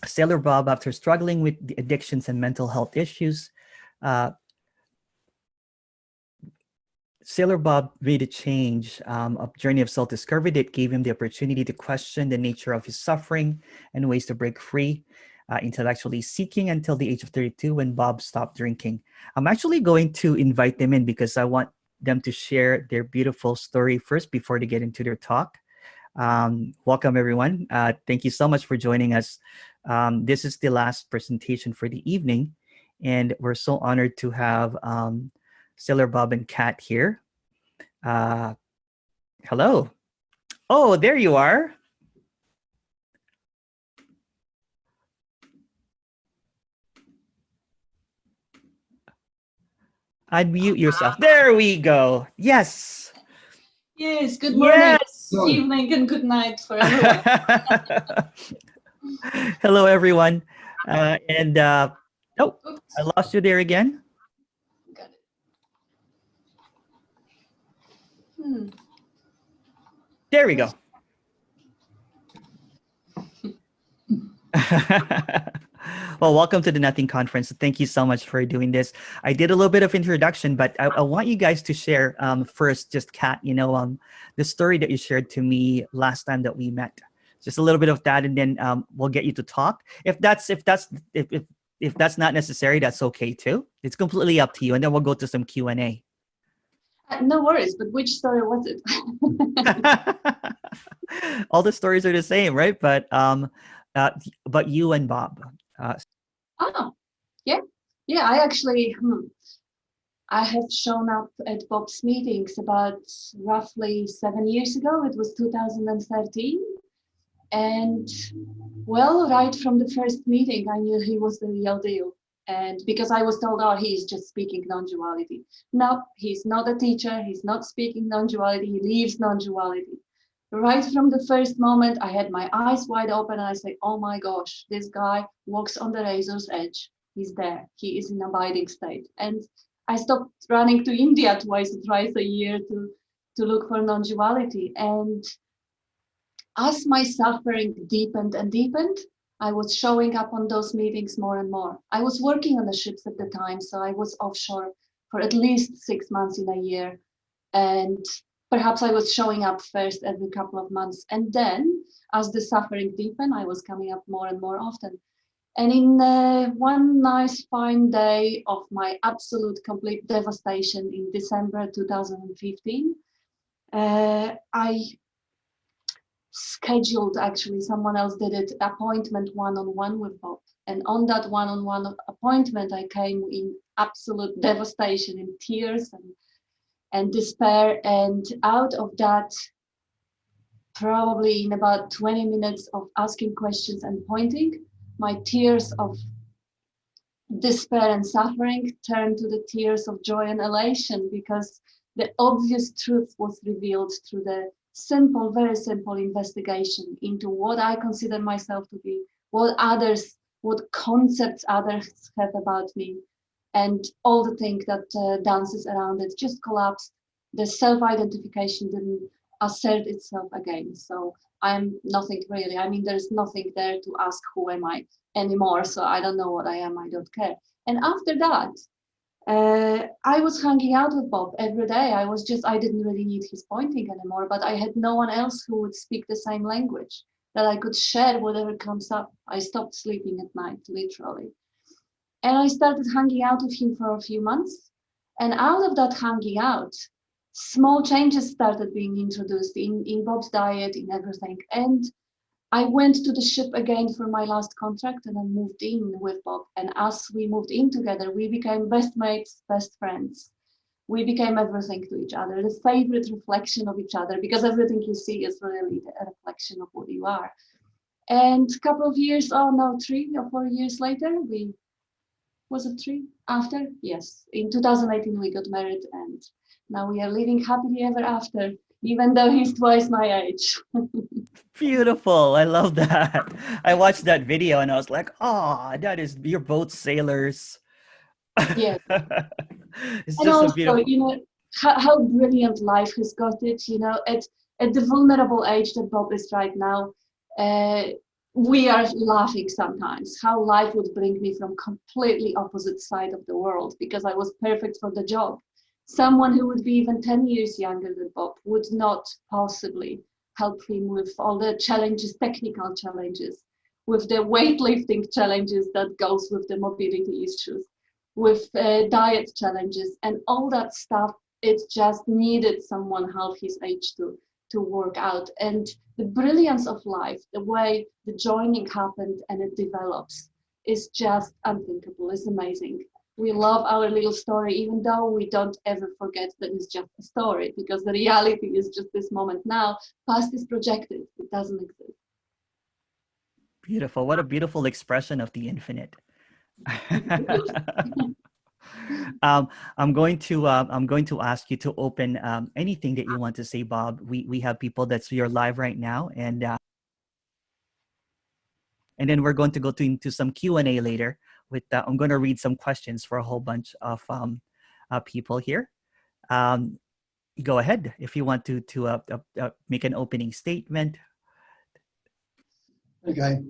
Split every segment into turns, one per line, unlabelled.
Sailor Bob, after struggling with the addictions and mental health issues, Sailor Bob made a change, a journey of self-discovery that gave him the opportunity to question the nature of his suffering and ways to break free, intellectually seeking until the age of 32 when Bob stopped drinking. I'm actually going to invite them in because I want them to share their beautiful story first before they get into their talk. Welcome, everyone. Thank you so much for joining us. This is the last presentation for the evening, and we're so honored to have Sailor Bob and Kat here. Hello. Oh, there you are. Unmute yourself. There we go. Yes.
Yes. Good morning, good evening, and good night for everyone.
Hello, everyone. Oh, I lost you there again.
Got it.
There we go. Well, welcome to the Nothing Conference. Thank you so much for doing this. I did a little bit of introduction, but I want you guys to share first, just Kat, the story that you shared to me last time that we met. Just a little bit of that, and then we'll get you to talk. If that's not necessary, that's okay too. It's completely up to you, and then we'll go to some Q&A.
No worries, but which story was it?
All the stories are the same, right? But you and Bob.
Yeah. I actually, I have shown up at Bob's meetings about roughly 7 years ago. It was 2013. And well, right from the first meeting, I knew he was the real deal. And because I was told, he's just speaking non-duality. No, he's not a teacher. He's not speaking non-duality. He lives non-duality. Right from the first moment, I had my eyes wide open and I say, oh my gosh, this guy walks on the razor's edge. He's there. He is in abiding state. And I stopped running to India twice or thrice a year to look for non-duality. And as my suffering deepened and deepened, I was showing up on those meetings more and more. I was working on the ships at the time, so I was offshore for at least 6 months in a year. And perhaps I was showing up first every couple of months. And then as the suffering deepened, I was coming up more and more often. And in one nice fine day of my absolute complete devastation in December 2015, I scheduled, actually someone else did it, appointment one-on-one with Bob. And on that one-on-one appointment, I came in absolute devastation, in tears and despair. And out of that, probably in about 20 minutes of asking questions and pointing, my tears of despair and suffering turned to the tears of joy and elation, because the obvious truth was revealed through the simple, very simple investigation into what I consider myself to be, what concepts others have about me, and all the things that dances around it just collapsed. The self-identification didn't assert itself again. So I'm nothing really. I mean, there's nothing there to ask who am I anymore. So I don't know what I am. I don't care. And after that, I was hanging out with Bob every day. I didn't really need his pointing anymore, but I had no one else who would speak the same language, that I could share whatever comes up. I stopped sleeping at night, literally. And I started hanging out with him for a few months. And out of that hanging out, small changes started being introduced in Bob's diet, in everything. And I went to the ship again for my last contract, and I moved in with Bob. And as we moved in together, we became best mates, best friends. We became everything to each other, the favorite reflection of each other, because everything you see is really a reflection of what you are. And a couple of years, 3 or 4 years later, was it 3 after? Yes, in 2018 we got married, and now we are living happily ever after, even though he's twice my age.
Beautiful. I love that. I watched that video and I was like, you're both sailors.
Yes.
It's
and
just
also,
so beautiful.
How brilliant life has got it, at the vulnerable age that Bob is right now. we are laughing sometimes how life would bring me from completely opposite side of the world because I was perfect for the job. Someone who would be even 10 years younger than Bob would not possibly help him with all the challenges, technical challenges, with the weightlifting challenges that goes with the mobility issues, with diet challenges and all that stuff. It just needed someone half his age to work out. And the brilliance of life, the way the joining happened and it develops, is just unthinkable. It's amazing. We love our little story, even though we don't ever forget that it's just a story, because the reality is just this moment now. Past is projected, it doesn't exist.
Beautiful. What a beautiful expression of the infinite. I'm going to ask you to open anything that you want to say, Bob. We have people that's you're live right now, and then we're going to go into some Q&A later. With I'm going to read some questions for a whole bunch of people here. Go ahead if you want to make an opening statement.
Okay,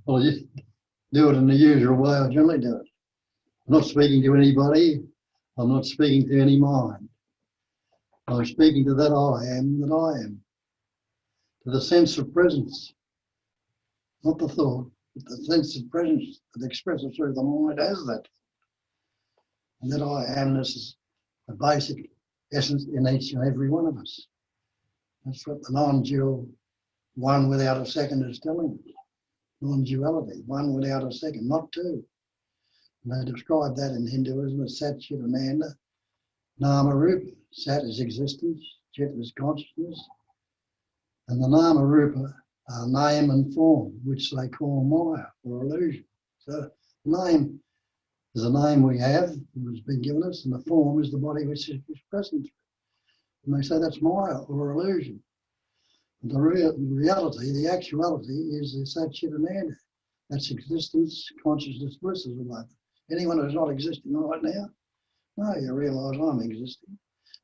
well, just do it in the usual way I generally do it. I'm not speaking to anybody. I'm not speaking to any mind. I'm speaking to that I am, to the sense of presence, not the thought, but the sense of presence that expresses through the mind as that. And that I amness is the basic essence in each and every one of us. That's what the non-dual one without a second is telling us. Non-duality, one without a second, not two. And they describe that in Hinduism as Sat Chit Ananda, Nama Rupa. Sat is existence, Chit is consciousness, and the Nama Rupa are name and form, which they call Maya or illusion. So name is a name we have, which has been given us, and the form is the body which is present. And they say that's Maya or illusion. And the reality, the actuality is the Sat Chit Ananda. That's existence, consciousness, bliss is alive. Anyone who's not existing right now, no, you realise I'm existing.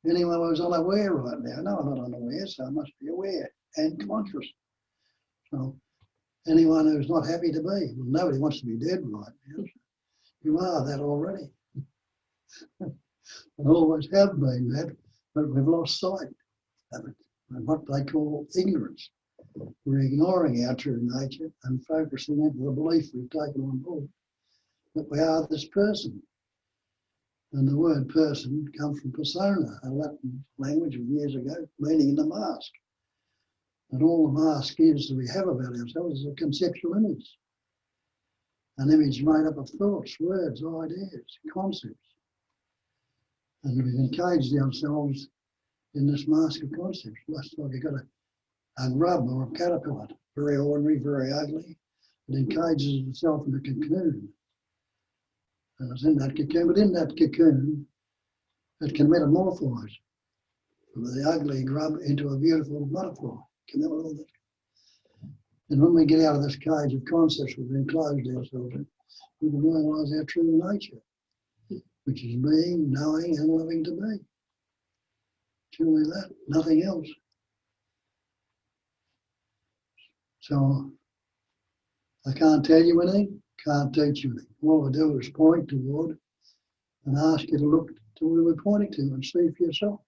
Anyone who's unaware right now, no, I'm not unaware, so I must be aware and conscious. So anyone who's not happy to be, well, nobody wants to be dead right now. You are that already. And always have been that, but we've lost sight of it. And what they call ignorance. We're ignoring our true nature and focusing into the belief we've taken on board that we are this person. And the word person comes from persona, a Latin language of years ago, meaning the mask. And all the mask is that we have about ourselves is a conceptual image. An image made up of thoughts, words, ideas, concepts. And we've encaged ourselves in this mask of concepts. Just like you've got a grub or a caterpillar, very ordinary, very ugly. It encages itself in a cocoon. And it's in that cocoon, but in that cocoon, it can metamorphose from the ugly grub into a beautiful butterfly. And when we get out of this cage of concepts we've enclosed ourselves in, we will realise our true nature, which is being, knowing, and loving to be. Truly that, nothing else. So I can't tell you anything, can't teach you anything. All I do is point toward and ask you to look to where we're pointing to and see for yourself.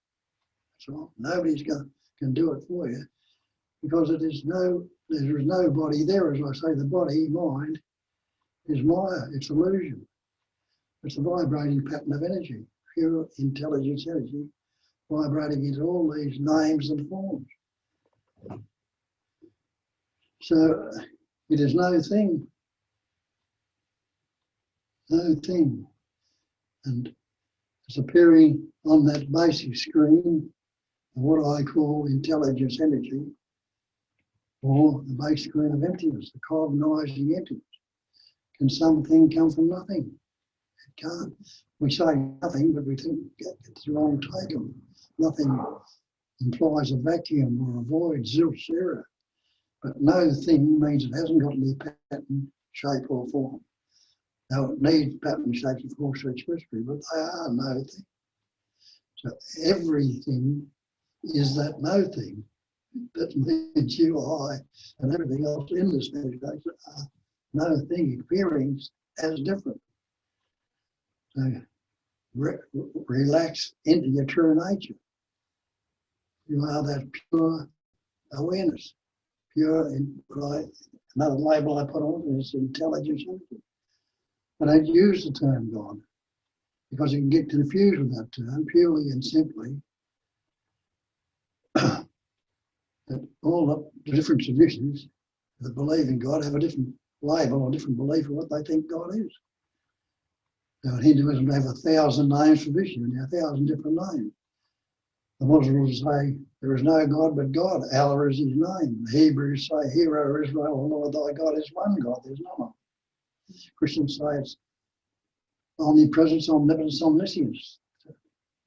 So nobody's can do it for you because there is nobody there. As I say, the body, mind, is Maya, it's illusion. It's a vibrating pattern of energy, pure intelligence energy, vibrating into all these names and forms. So it is no thing. And it's appearing on that basic screen of what I call intelligence energy, or the base screen of emptiness, the cognizing emptiness. Can something come from nothing? It can't. We say nothing, but we think it's the wrong take on it. Nothing implies a vacuum or a void, zilch, zero. But no thing means it hasn't got any pattern, shape or form. Now it needs pattern, shapes and forms to express it, but they are no thing. So everything is that no thing. That means you, I, and everything else in this meditation are no thing experienced as different. So relax into your true nature. You are that pure awareness, pure, another label I put on is intelligence. I don't use the term God because you can get confused with that term purely and simply. That all the different traditions that believe in God have a different label or different belief of what they think God is. So in Hinduism, they have 1,000 names for Vishnu, and 1,000 different names. The Muslims say there is no God but God. Allah is his name. The Hebrews say, Hear, Israel, the Lord thy God is one God. There's none of them. Christians say it's omnipresence, omnipotence, omniscience.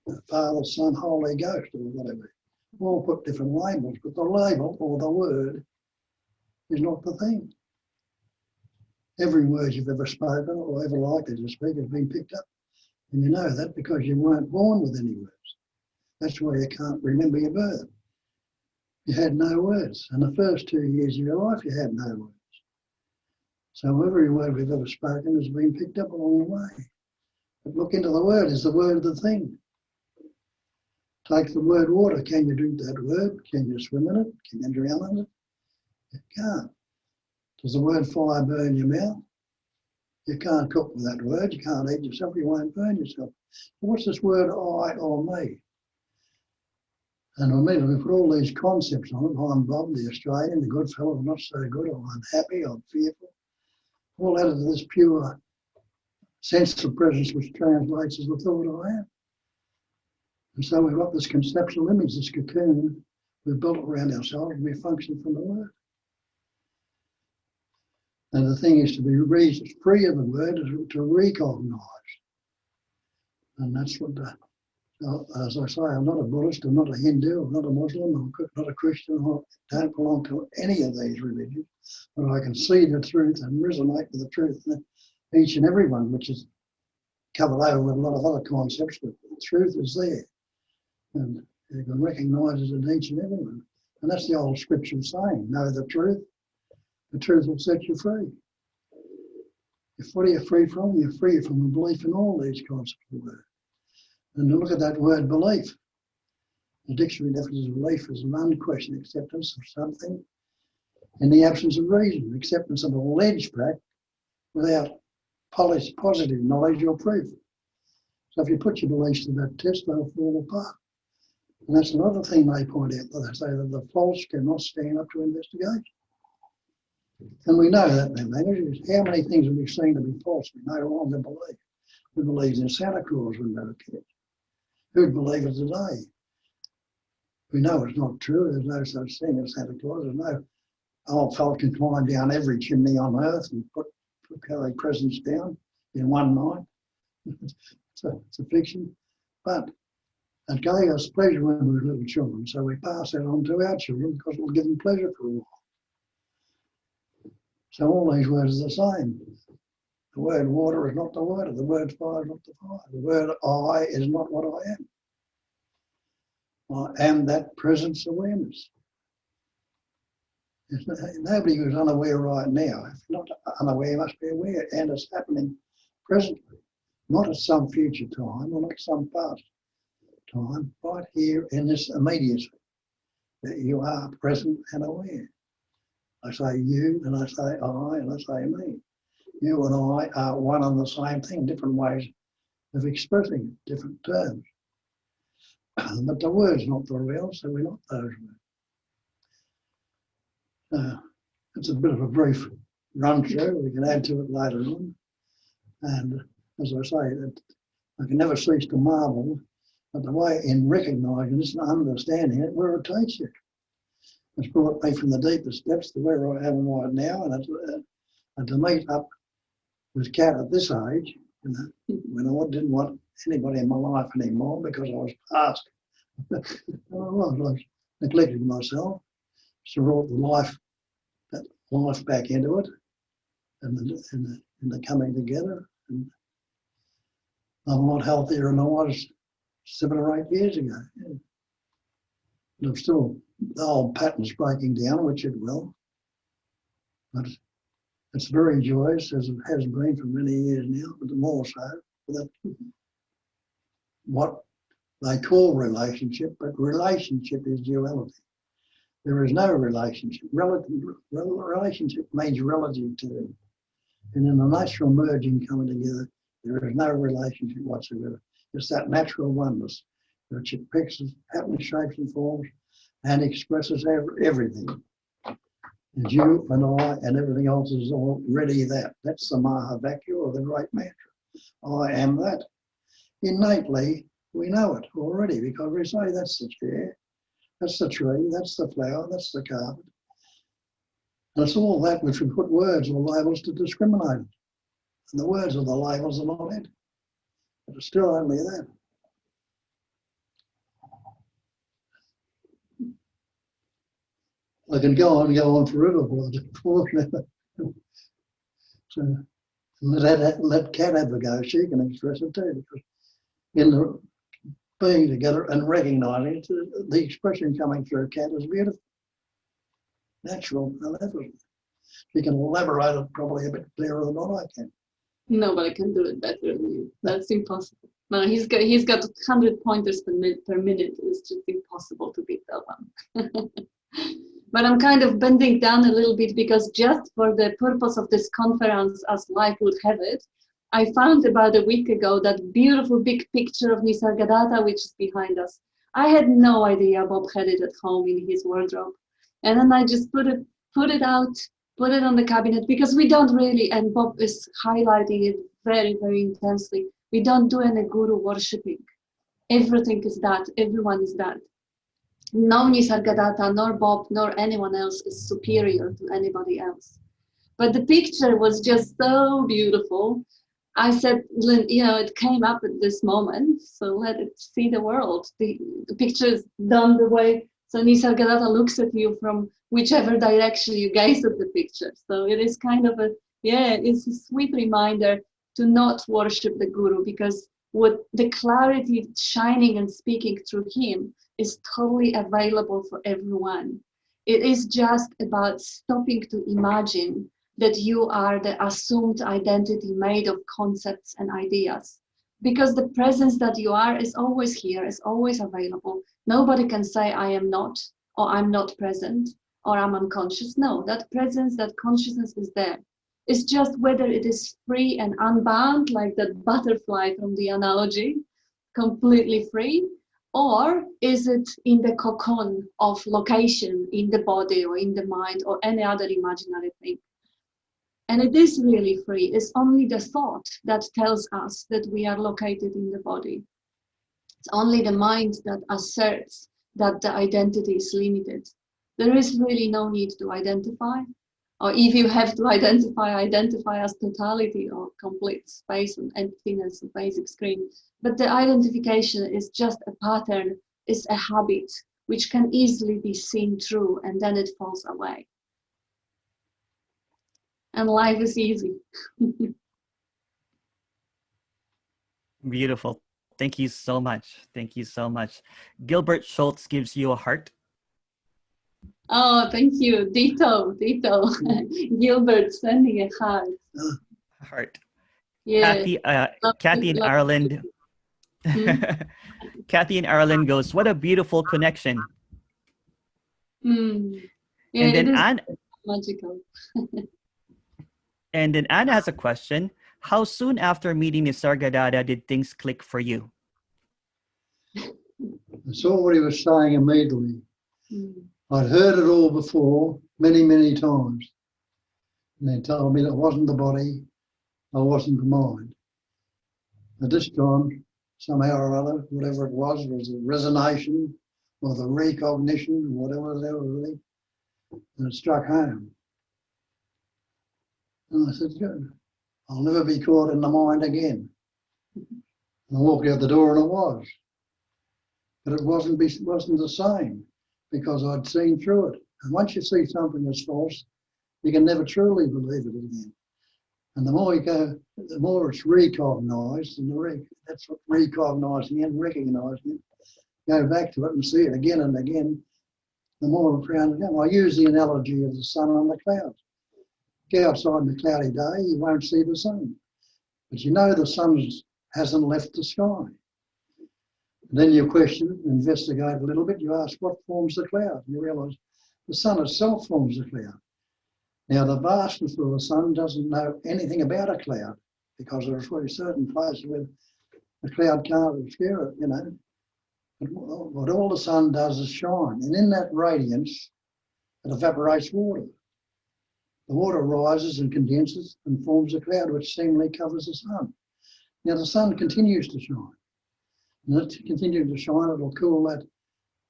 The Father, Son, Holy Ghost, or whatever. All put different labels, but the label or the word is not the thing. Every word you've ever spoken or ever likely to speak has been picked up. And you know that because you weren't born with any words. That's why you can't remember your birth. You had no words. And the first 2 years of your life, you had no words. So every word we've ever spoken has been picked up along the way. But look into the word. Is the word the thing? Take the word water. Can you drink that word? Can you swim in it? Can you drown in it? You can't. Does the word fire burn your mouth? You can't cook with that word. You can't eat yourself. You won't burn yourself. What's this word I or me? And immediately we put all these concepts on it. I'm Bob, the Australian, the good fellow, not so good, or I'm happy, I'm fearful. All out of this pure sense of presence which translates as the thought I am. And so we've got this conceptual image, this cocoon we've built around ourselves, and we function from the word. And the thing is to be free of the word, is to recognise. And that's what, as I say, I'm not a Buddhist, I'm not a Hindu, I'm not a Muslim, I'm not a Christian, I don't belong to any of these religions, but I can see the truth and resonate with the truth in each and every one, which is covered over with a lot of other concepts, but the truth is there. And you can recognise it in each and every one. And that's the old scripture saying, know the truth will set you free. What are you free from? You're free from the belief in all these concepts of the word. And to look at that word belief, the dictionary definition of belief is an unquestioned acceptance of something in the absence of reason, acceptance of a alleged fact without positive knowledge or proof. So if you put your beliefs to that test, they'll fall apart. And that's another thing they point out. They say that the false cannot stand up to investigation. And we know that in language. How many things have we seen to be false we no longer believe? We believed in Santa Claus when we were kids. Who'd believe it today? We know it's not true. There's no such thing as Santa Claus. There's no old fella can climb down every chimney on earth and carry presents down in one night. It's a fiction. But it gave us pleasure when we were little children, so we pass that on to our children because it'll give them pleasure for a while. So all these words are the same. The word water is not the water. The word fire is not the fire. The word I is not what I am. I am that presence awareness. There's nobody who's unaware right now. If not unaware, you must be aware, and it's happening presently, not at some future time or not some past time, right here in this immediacy, that you are present and aware. I say you, and I say I, and I say me. You and I are one and the same thing, different ways of expressing it, different terms. But the word's not the real, so we're not those words. It's a bit of a brief run through. We can add to it later on. And as I say, I can never cease to marvel at the way in recognising this and understanding it, where it takes you. It's brought me from the deepest depths to where I am right now, and to meet up with Kat at this age, when I didn't want anybody in my life anymore because I was past. I was neglecting myself. So brought that life back into it, and the coming together. And I'm a lot healthier than I was 7 or 8 years ago. Yeah. There's still the old patterns breaking down, which it will. But it's very joyous, as it has been for many years now, but the more so. That what they call relationship, but relationship is duality. There is no relationship. Relationship means relative to. And in the natural merging coming together, there is no relationship whatsoever. It's that natural oneness, which it picks happening shapes and forms and expresses everything. And you and I and everything else is already that. That's the Mahavakya, or the great mantra. I am that. Innately, we know it already, because we say that's the chair, that's the tree, that's the flower, that's the carpet. And it's all that which we put words or labels to discriminate it. And the words or the labels are not it. But it's still only that. I can go on forever, but I just so let Kat have a go. She can express it too, because in the being together and recognising it, the expression coming through Kat is beautiful, natural, and effortless. She can elaborate it probably a bit clearer than what I can.
Nobody can do it better than you. That's impossible. No, he's got 100 pointers per minute. It's just impossible to beat that one. But I'm kind of bending down a little bit, because just for the purpose of this conference, as life would have it, I found about a week ago that beautiful big picture of Nisargadatta, which is behind us. I had no idea Bob had it at home in his wardrobe. And then I just put it out, put it on the cabinet, because we don't really, and Bob is highlighting it very, very intensely, we don't do any guru worshipping. Everything is that, everyone is that. No Nisargadatta, nor Bob, nor anyone else is superior to anybody else. But the picture was just so beautiful. I said, it came up at this moment, so let it see the world. The picture is done the way, so Nisargadatta looks at you from whichever direction you gaze at the picture. So it is kind of it's a sweet reminder to not worship the guru, because what the clarity shining and speaking through him is totally available for everyone. It is just about stopping to imagine that you are the assumed identity made of concepts and ideas. Because the presence that you are is always here, is always available. Nobody can say I am not, or I'm not present, or I'm unconscious. No, that presence, that consciousness is there. It's just whether it is free and unbound, like that butterfly from the analogy, completely free, or is it in the cocoon of location in the body or in the mind or any other imaginary thing? And it is really free. It's only the thought that tells us that we are located in the body. It's only the mind that asserts that the identity is limited. There is really no need to identify. Or if you have to identify as totality or complete space and emptiness and basic screen. But the identification is just a pattern, is a habit, which can easily be seen through, and then it falls away. And life is easy.
Beautiful. Thank you so much. Thank you so much. Gilbert Schultz gives you a heart.
Oh, thank you. Ditto. Gilbert sending a heart.
Heart.
Yeah.
Kathy in Ireland. Kathy in Ireland goes, what a beautiful connection.
Yeah,
and then
it is
Anne,
magical.
and then Anna has a question. How soon after meeting Nisargadatta did things click for you?
I saw what he was saying immediately. I'd heard it all before, many, many times. And they told me that I wasn't the body, I wasn't the mind. At this time, somehow or other, whatever it was the resonation or the recognition, whatever it was, and it struck home. And I said, good, I'll never be caught in the mind again. And I walked out the door and it was. But it wasn't the same, because I'd seen through it. And once you see something as false, you can never truly believe it again. And the more you go, the more it's recognised, and that's what recognising and recognising it. go back to it and see it again and again, the more profound it becomes. I use the analogy of the sun on the clouds. Go outside on a cloudy day, you won't see the sun. But you know the sun hasn't left the sky. Then you question, investigate a little bit, you ask what forms the cloud. You realise the sun itself forms the cloud. Now the vastness of the sun doesn't know anything about a cloud because there are certain places where the cloud can't obscure it, you know. But what all the sun does is shine. And in that radiance, it evaporates water. The water rises and condenses and forms a cloud which seemingly covers the sun. Now the sun continues to shine. And it continues to shine, it'll cool that,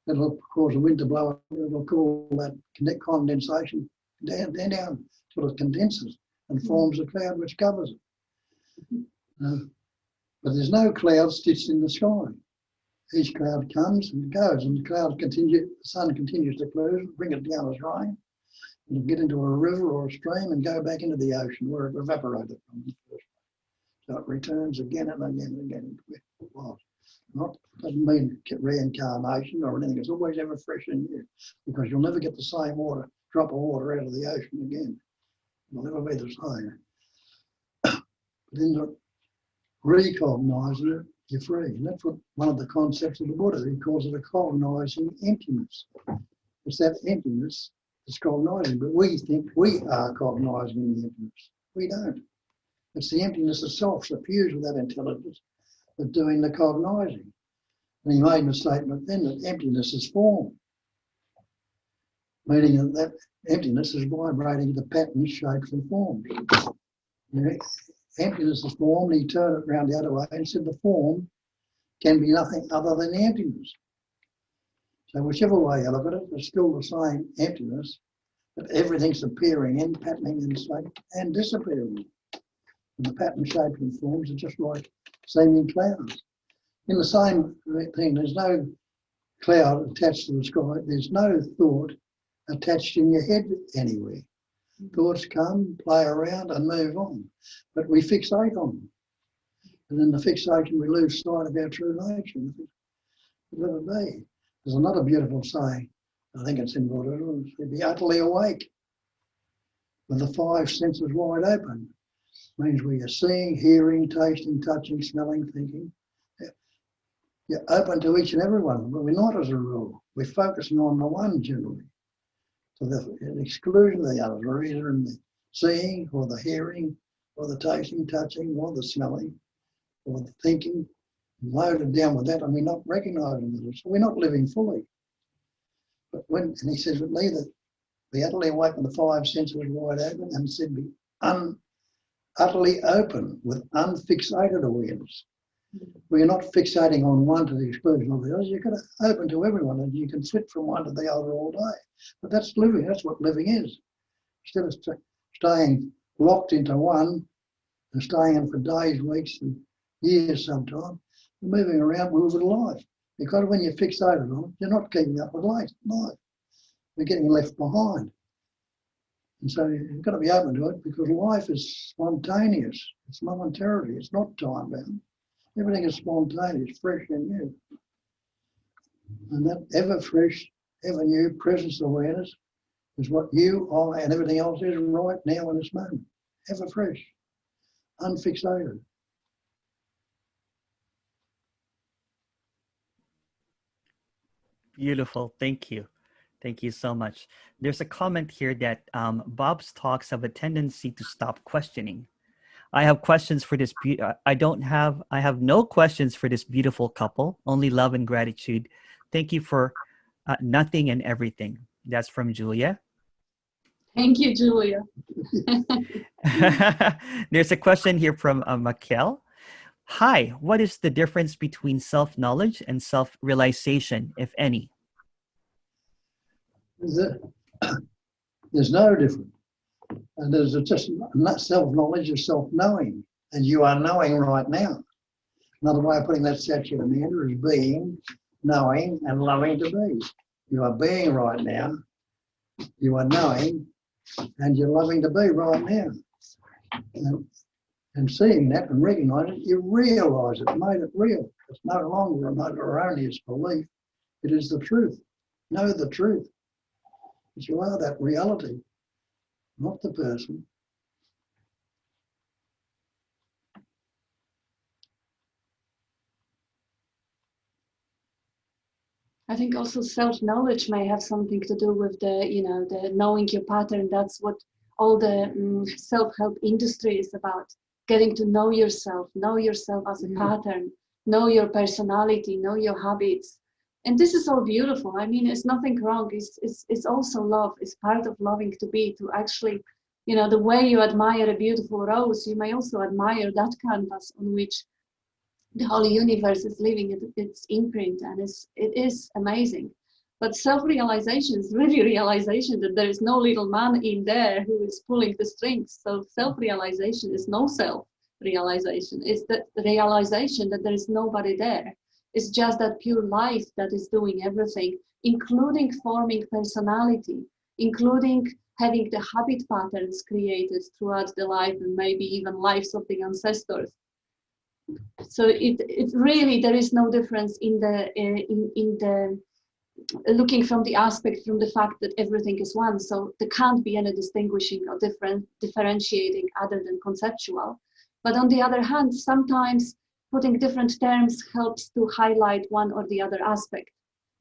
it'll cause the wind to blow, it'll cool that condensation down till it condenses and forms a cloud which covers it. But there's no cloud stitched in the sky. Each cloud comes and goes, and the sun continues to close, bring it down as rain. It'll get into a river or a stream and go back into the ocean where it evaporated from the first place. So it returns again and again and again. Well, doesn't mean reincarnation or anything. It's always ever fresh and new, because you'll never get the same drop of water out of the ocean again. It'll never be the same. But in recognising it, you're free. And that's what one of the concepts of the Buddha, he calls it a cognising emptiness. It's that emptiness that's cognising, but we think we are cognising the emptiness. We don't. It's the emptiness itself suffused with that intelligence of doing the cognising. And he made a statement then that emptiness is form, meaning that emptiness is vibrating the patterns, shapes and forms. You know, emptiness is form, and he turned it around the other way and said the form can be nothing other than emptiness. So whichever way you look at it, it's still the same emptiness, but everything's appearing in, patterning and shape and disappearing. And the pattern, shapes and forms are just like seeming clouds. In the same thing, there's no cloud attached to the sky. There's no thought attached in your head anywhere. Thoughts come, play around and move on. But we fixate on them. And in the fixation, we lose sight of our true nature. Let it be. There's another beautiful saying, I think it's in Buddhism, to be utterly awake with the five senses wide open. Means we are seeing, hearing, tasting, touching, smelling, thinking. You're open to each and every one, but we're not as a rule. We're focusing on the one generally, to the exclusion of the others. We're either in the seeing or the hearing or the tasting, touching or the smelling or the thinking, loaded down with that, and we're not recognising it. So we're not living fully. But and he says, but neither be utterly awake with the five senses wide open, and said be utterly open with unfixated awareness. We're not fixating on one to the exclusion of the others. You've got to open to everyone, and you can flip from one to the other all day. But that's living. That's what living is. Instead of staying locked into one and staying in for days, weeks and years sometimes, you're moving around with life. Because when you're fixated on it, you're not keeping up with life. You're getting left behind. And so you've got to be open to it, because life is spontaneous. It's momentarily. It's not time-bound. Everything is spontaneous, fresh and new. And that ever fresh, ever new presence awareness is what you, I, and everything else is right now in this moment. Ever fresh, unfixated.
Beautiful. Thank you. Thank you so much. There's a comment here that Bob's talks have a tendency to stop questioning. I have questions for this. I have no questions for this beautiful couple. Only love and gratitude. Thank you for nothing and everything. That's from Julia.
Thank you, Julia.
There's a question here from Makel. Hi, what is the difference between self-knowledge and self-realization, if any?
There's no difference. And there's just self-knowledge or self-knowing. And you are knowing right now. Another way of putting that statue of Amanda is being, knowing, and loving to be. You are being right now. You are knowing, and you're loving to be right now. And seeing that and recognizing it, you realise it, made it real. It's no longer an erroneous belief It is the truth. Know the truth. But you are that reality, not the person.
I think also self-knowledge may have something to do with the, the knowing your pattern. That's what all the self-help industry is about. Getting to know yourself as a pattern, know your personality, know your habits. And this is all beautiful. I mean, it's nothing wrong. It's also love. It's part of loving to actually, the way you admire a beautiful rose, you may also admire that canvas on which the whole universe is leaving its imprint, and it is amazing. But self-realization is really realization that there is no little man in there who is pulling the strings. So self-realization is no self-realization. It's the realization that there is nobody there. It's just that pure life that is doing everything, including forming personality, including having the habit patterns created throughout the life and maybe even lives of the ancestors. So it really, there is no difference in the looking from the aspect, from the fact that everything is one. So there can't be any distinguishing or differentiating other than conceptual. But on the other hand, sometimes putting different terms helps to highlight one or the other aspect.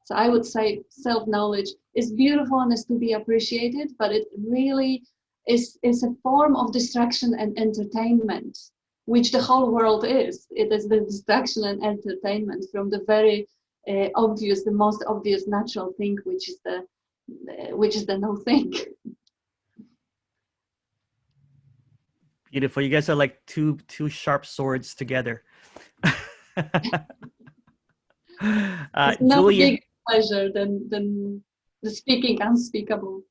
So I would say self-knowledge is beautiful and is to be appreciated, but it really is a form of distraction and entertainment, which the whole world is. It is the distraction and entertainment from the very obvious, the most obvious natural thing, which is the no thing.
Beautiful. You guys are like two sharp swords together.
It's no
Julia,
big pleasure than the speaking unspeakable.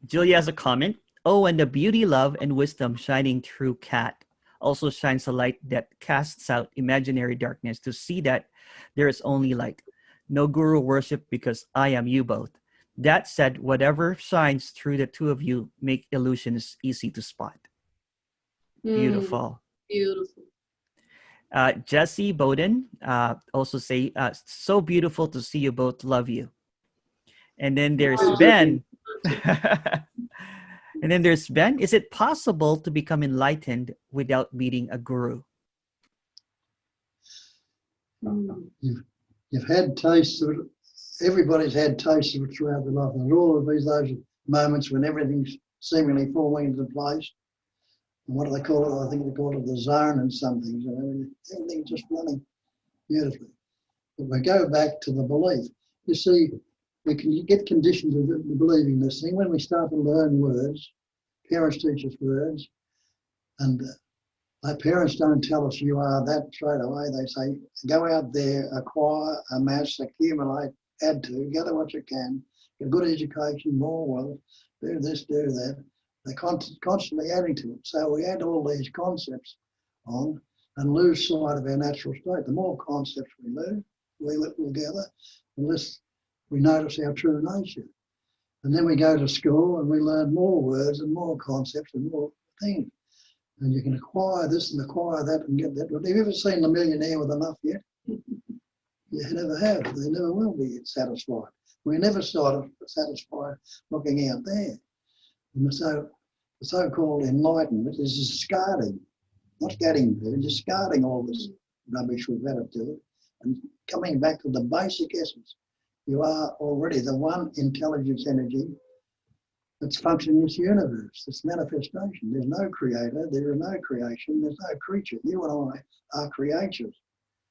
Julia has a comment. Oh, and the beauty, love, and wisdom shining through Kat also shines a light that casts out imaginary darkness to see that there is only light. No guru worship because I am you both. That said, whatever shines through the two of you make illusions easy to spot. Beautiful.
Beautiful.
Jesse Bowden also say, so beautiful to see you both, love you. And then there's Ben. And then there's Ben. Is it possible to become enlightened without meeting a guru?
You've had tastes of it. Everybody's had tastes of it throughout their life. There's all of those moments when everything's seemingly falling into place. And what do they call it? I think they call it the zone and some things. Everything's just running beautifully. But we go back to the belief. You see, we can get conditioned to believing this thing. When we start to learn words, parents teach us words, and our parents don't tell us you are that straight away. They say, go out there, acquire, amass, accumulate, add to, gather what you can, get a good education, more wealth, do this, do that. They're constantly adding to it. So we add all these concepts on and lose sight of our natural state. The more concepts we lose, we gather, the less we notice our true nature. And then we go to school and we learn more words and more concepts and more things. And you can acquire this and acquire that and get that. Have you ever seen The Millionaire with enough yet? You never have. They never will be satisfied. We're never satisfied looking out there. And so the so-called enlightenment is discarding, not getting there, discarding all this rubbish we've added to it and coming back to the basic essence. You are already the one intelligence energy that's functioning in this universe, this manifestation. There's no creator, there is no creation, there's no creature. You and I are creatures.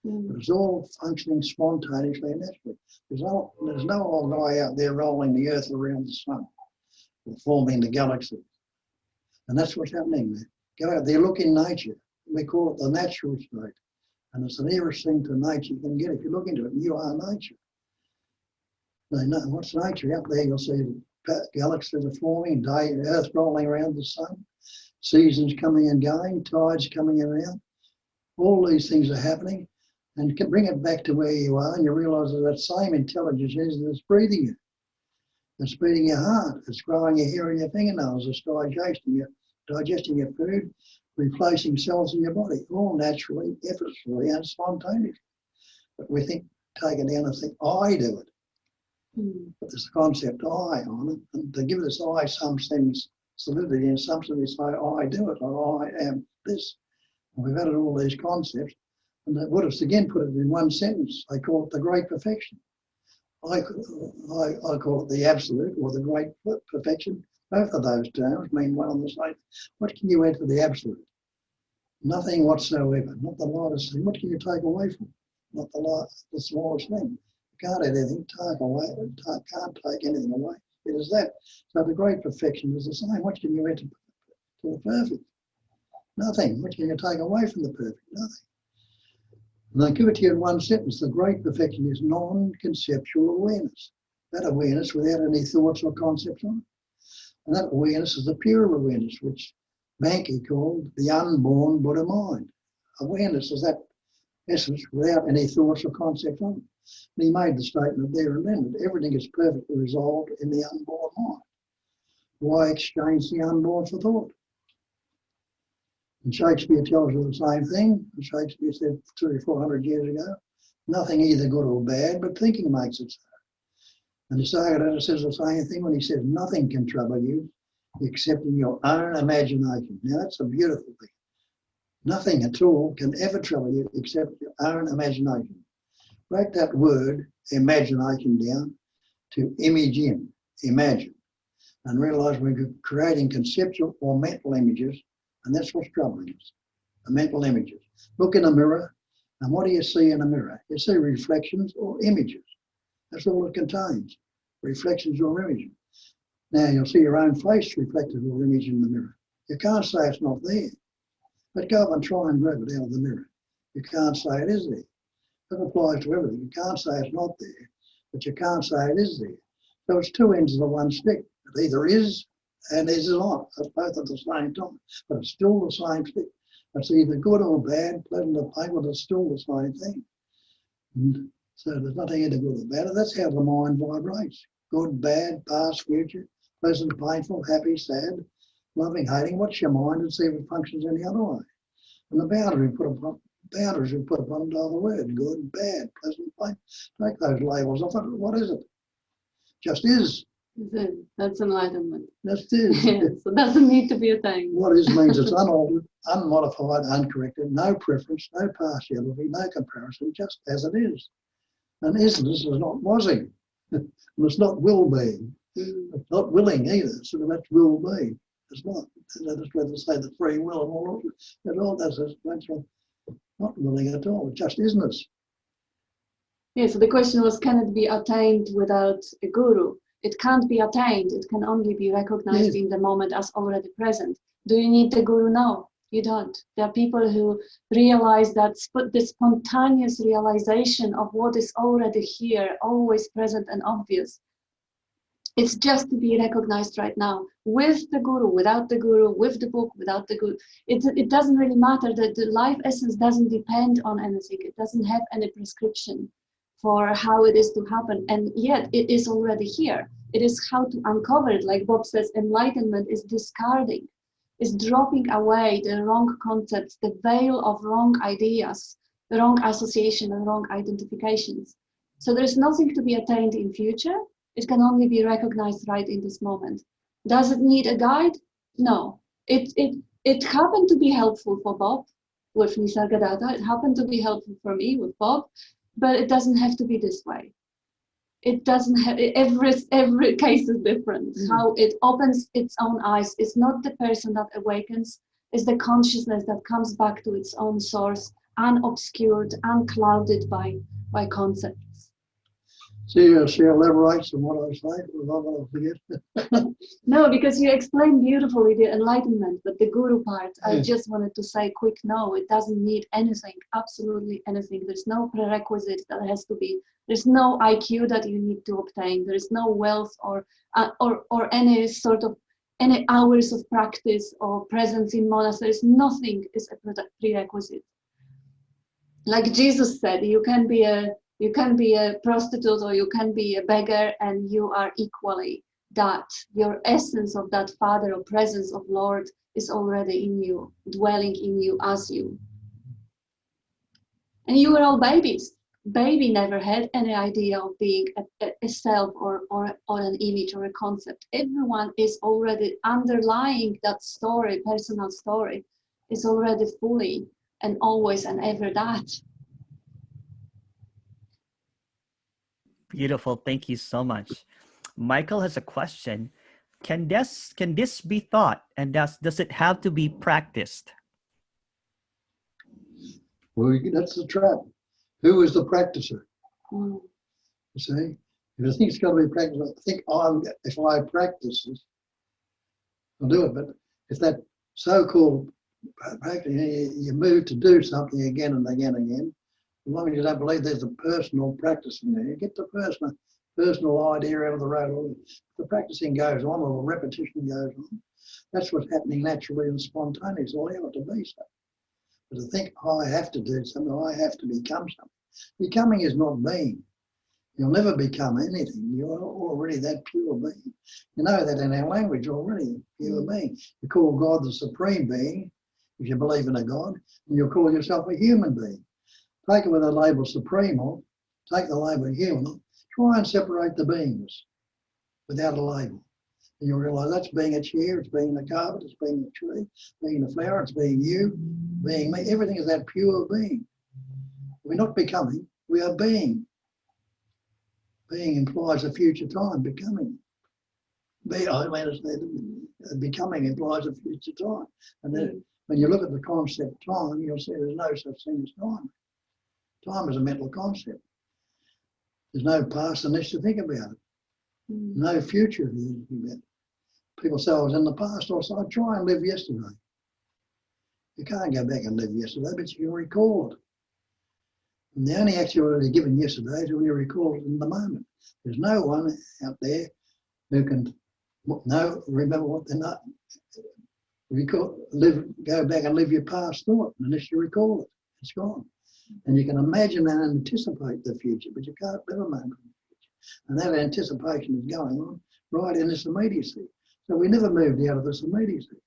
But it's all functioning spontaneously and naturally. There's no old guy out there rolling the earth around the sun or forming the galaxies. And that's what's happening there. Go out there, look in nature. We call it the natural state. And it's the nearest thing to nature you can get. If you look into it, you are nature. What's nature? Up there you'll see the galaxies are forming, Earth rolling around the sun, seasons coming and going, tides coming around. All these things are happening. And you can bring it back to where you are and you realise that same intelligence is that's breathing you. It's beating your heart. It's growing your hair in your fingernails. It's digesting your food, replacing cells in your body, all naturally, effortlessly and spontaneously. But we think take it down and think, I do it.
Mm.
But there's the concept I on it, and to give this I some sense solidity and some sense we say I do it or I am this. And we've added all these concepts, and the Buddhists again put it in one sentence. They call it the great perfection. I call it the absolute or the great perfection. Both of those terms mean one and the same. What can you add to the absolute? Nothing whatsoever, not the lightest thing. What can you take away from it? Not the smallest thing. You can't add anything, can't take anything away. It is that. So the great perfection is the same. What can you add to the perfect? Nothing. What can you take away from the perfect? Nothing. And they give it to you in one sentence. The great perfection is non-conceptual awareness. That awareness without any thoughts or concepts on it. And that awareness is the pure awareness, which Mankey called the unborn Buddha mind. Awareness is that essence without any thoughts or concepts on it. And he made the statement there and then that everything is perfectly resolved in the unborn mind. Why exchange the unborn for thought? And Shakespeare tells you the same thing. Shakespeare said 300 or 400 years ago, nothing either good or bad, but thinking makes it so. And the Sayadaw says the same thing when he says nothing can trouble you except in your own imagination. Now that's a beautiful thing. Nothing at all can ever trouble you except your own imagination. Break that word, imagination, down to image in, imagine, and realise we're creating conceptual or mental images, and that's what's troubling us, the mental images. Look in a mirror, and what do you see in a mirror? You see reflections or images. That's all it contains, reflections or images. Now you'll see your own face reflected or image in the mirror. You can't say it's not there, but go up and try and grab it out of the mirror. You can't say it is there. That applies to everything. You can't say it's not there, but you can't say it is there. So it's two ends of the one stick. It either is and is not, both at the same time, but it's still the same stick. It's either good or bad, pleasant or painful, but it's still the same thing. And so there's nothing either good or bad. That's how the mind vibrates. Good, bad, past, future, pleasant, painful, happy, sad, loving, hating. What's your mind and see if it functions any other way? And the boundaries we put upon it are the word, good, bad, pleasant, painful. Take those labels off it. What is it? Just is.
That's enlightenment.
Just is.
Yeah, so it doesn't need to be attained.
What is means it's unaltered, unmodified, uncorrected, no preference, no partiality, no comparison, just as it is. And isness is not wasing. And it's not will being. It's not willing either. So that's will be. It's not. That's where they say the free will and all of it. It all does is not willing at all. It's just isness.
Yeah, so the question was, can it be attained without a guru? It can't be attained. It can only be recognized in the moment as already present. Do you need the guru? No, you don't. There are people who realize that the spontaneous realization of what is already here, always present and obvious. It's just to be recognized right now with the guru, without the guru, with the book, without the guru. It doesn't really matter. That the life essence doesn't depend on anything. It doesn't have any prescription for how it is to happen, and yet it is already here. It is how to uncover it. Like Bob says, enlightenment is discarding, is dropping away the wrong concepts, the veil of wrong ideas, the wrong association and wrong identifications. So there's nothing to be attained in future. It can only be recognized right in this moment. Does it need a guide? No. It happened to be helpful for Bob with Nisargadatta. It happened to be helpful for me with Bob. But it doesn't have to be this way. It doesn't have, every case is different. How it opens its own eyes. It's not the person that awakens, it's the consciousness that comes back to its own source, unobscured, unclouded by concepts.
See, she elaborates on what I say. I'm not going to forget.
No, because you explained beautifully the enlightenment, but the guru part, I just wanted to say quick, no, it doesn't need anything, absolutely anything. There's no prerequisite that has to be, there's no IQ that you need to obtain. There is no wealth or any sort of, any hours of practice or presence in monasteries. Nothing is a prerequisite. Like Jesus said, you can be a prostitute or you can be a beggar, and you are equally that. Your essence of that Father or presence of Lord is already in you, dwelling in you as you. And you are all babies. baby never had any idea of being a self or an image or a concept. Everyone is already underlying that story, personal story, is already fully and always and ever that.
Beautiful. Thank you so much. Michael has a question. Can this be thought, and does it have to be practiced?
Well, that's the trap. Who is the practicer?
Mm.
You see, if I think it's got to be practiced, I think if I practice it, I'll do it. But if that so-called practice, you move to do something again and again and again, as long as you don't believe there's a personal practicing there, you get the personal idea out of the road. The practicing goes on, or the repetition goes on. That's what's happening naturally and spontaneously. Allow it to be so. But to think, I have to do something, I have to become something. Becoming is not being. You'll never become anything. You're already that pure being. You know that in our language already, pure being. You call God the supreme being, if you believe in a God, and you'll call yourself a human being. Take it with the label supreme off, take the label human off, try and separate the beings without a label. And you'll realise that's being a chair, it's being the carpet, it's being the tree, being the flower, it's being you, being me. Everything is that pure being. We're not becoming, we are being. Being implies a future time, becoming. Becoming implies a future time. And then when you look at the concept time, you'll see there's no such thing as time. Time is a mental concept. There's no past unless you think about it. No future if you think about it. People say I was in the past, I try and live yesterday. You can't go back and live yesterday, but you can recall it. And the only activity given yesterday is when you recall it in the moment. There's no one out there who can remember what they're not. Go back and live your past thought unless you recall it. It's gone. And you can imagine and anticipate the future, but you can't live a moment in the future. And that anticipation is going on right in this immediacy. So we never moved out of this immediacy.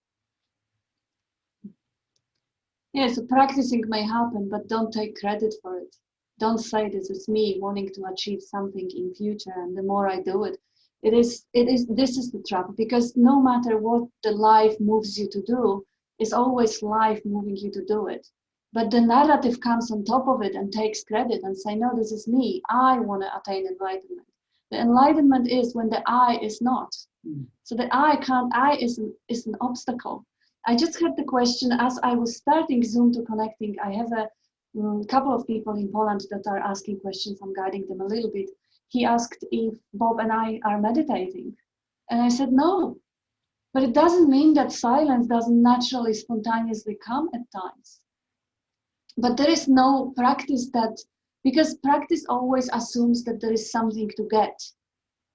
Yeah, so practicing may happen, but don't take credit for it. Don't say this is me wanting to achieve something in future, and the more I do it, this is the trap, because no matter what the life moves you to do, it's always life moving you to do it. But the narrative comes on top of it and takes credit and say, no, this is me. I want to attain enlightenment. The enlightenment is when the I is not. So the I is an obstacle. I just had the question as I was starting Zoom to connecting. I have a couple of people in Poland that are asking questions. I'm guiding them a little bit. He asked if Bob and I are meditating. And I said, no. But it doesn't mean that silence doesn't naturally, spontaneously come at times. But there is no practice because practice always assumes that there is something to get.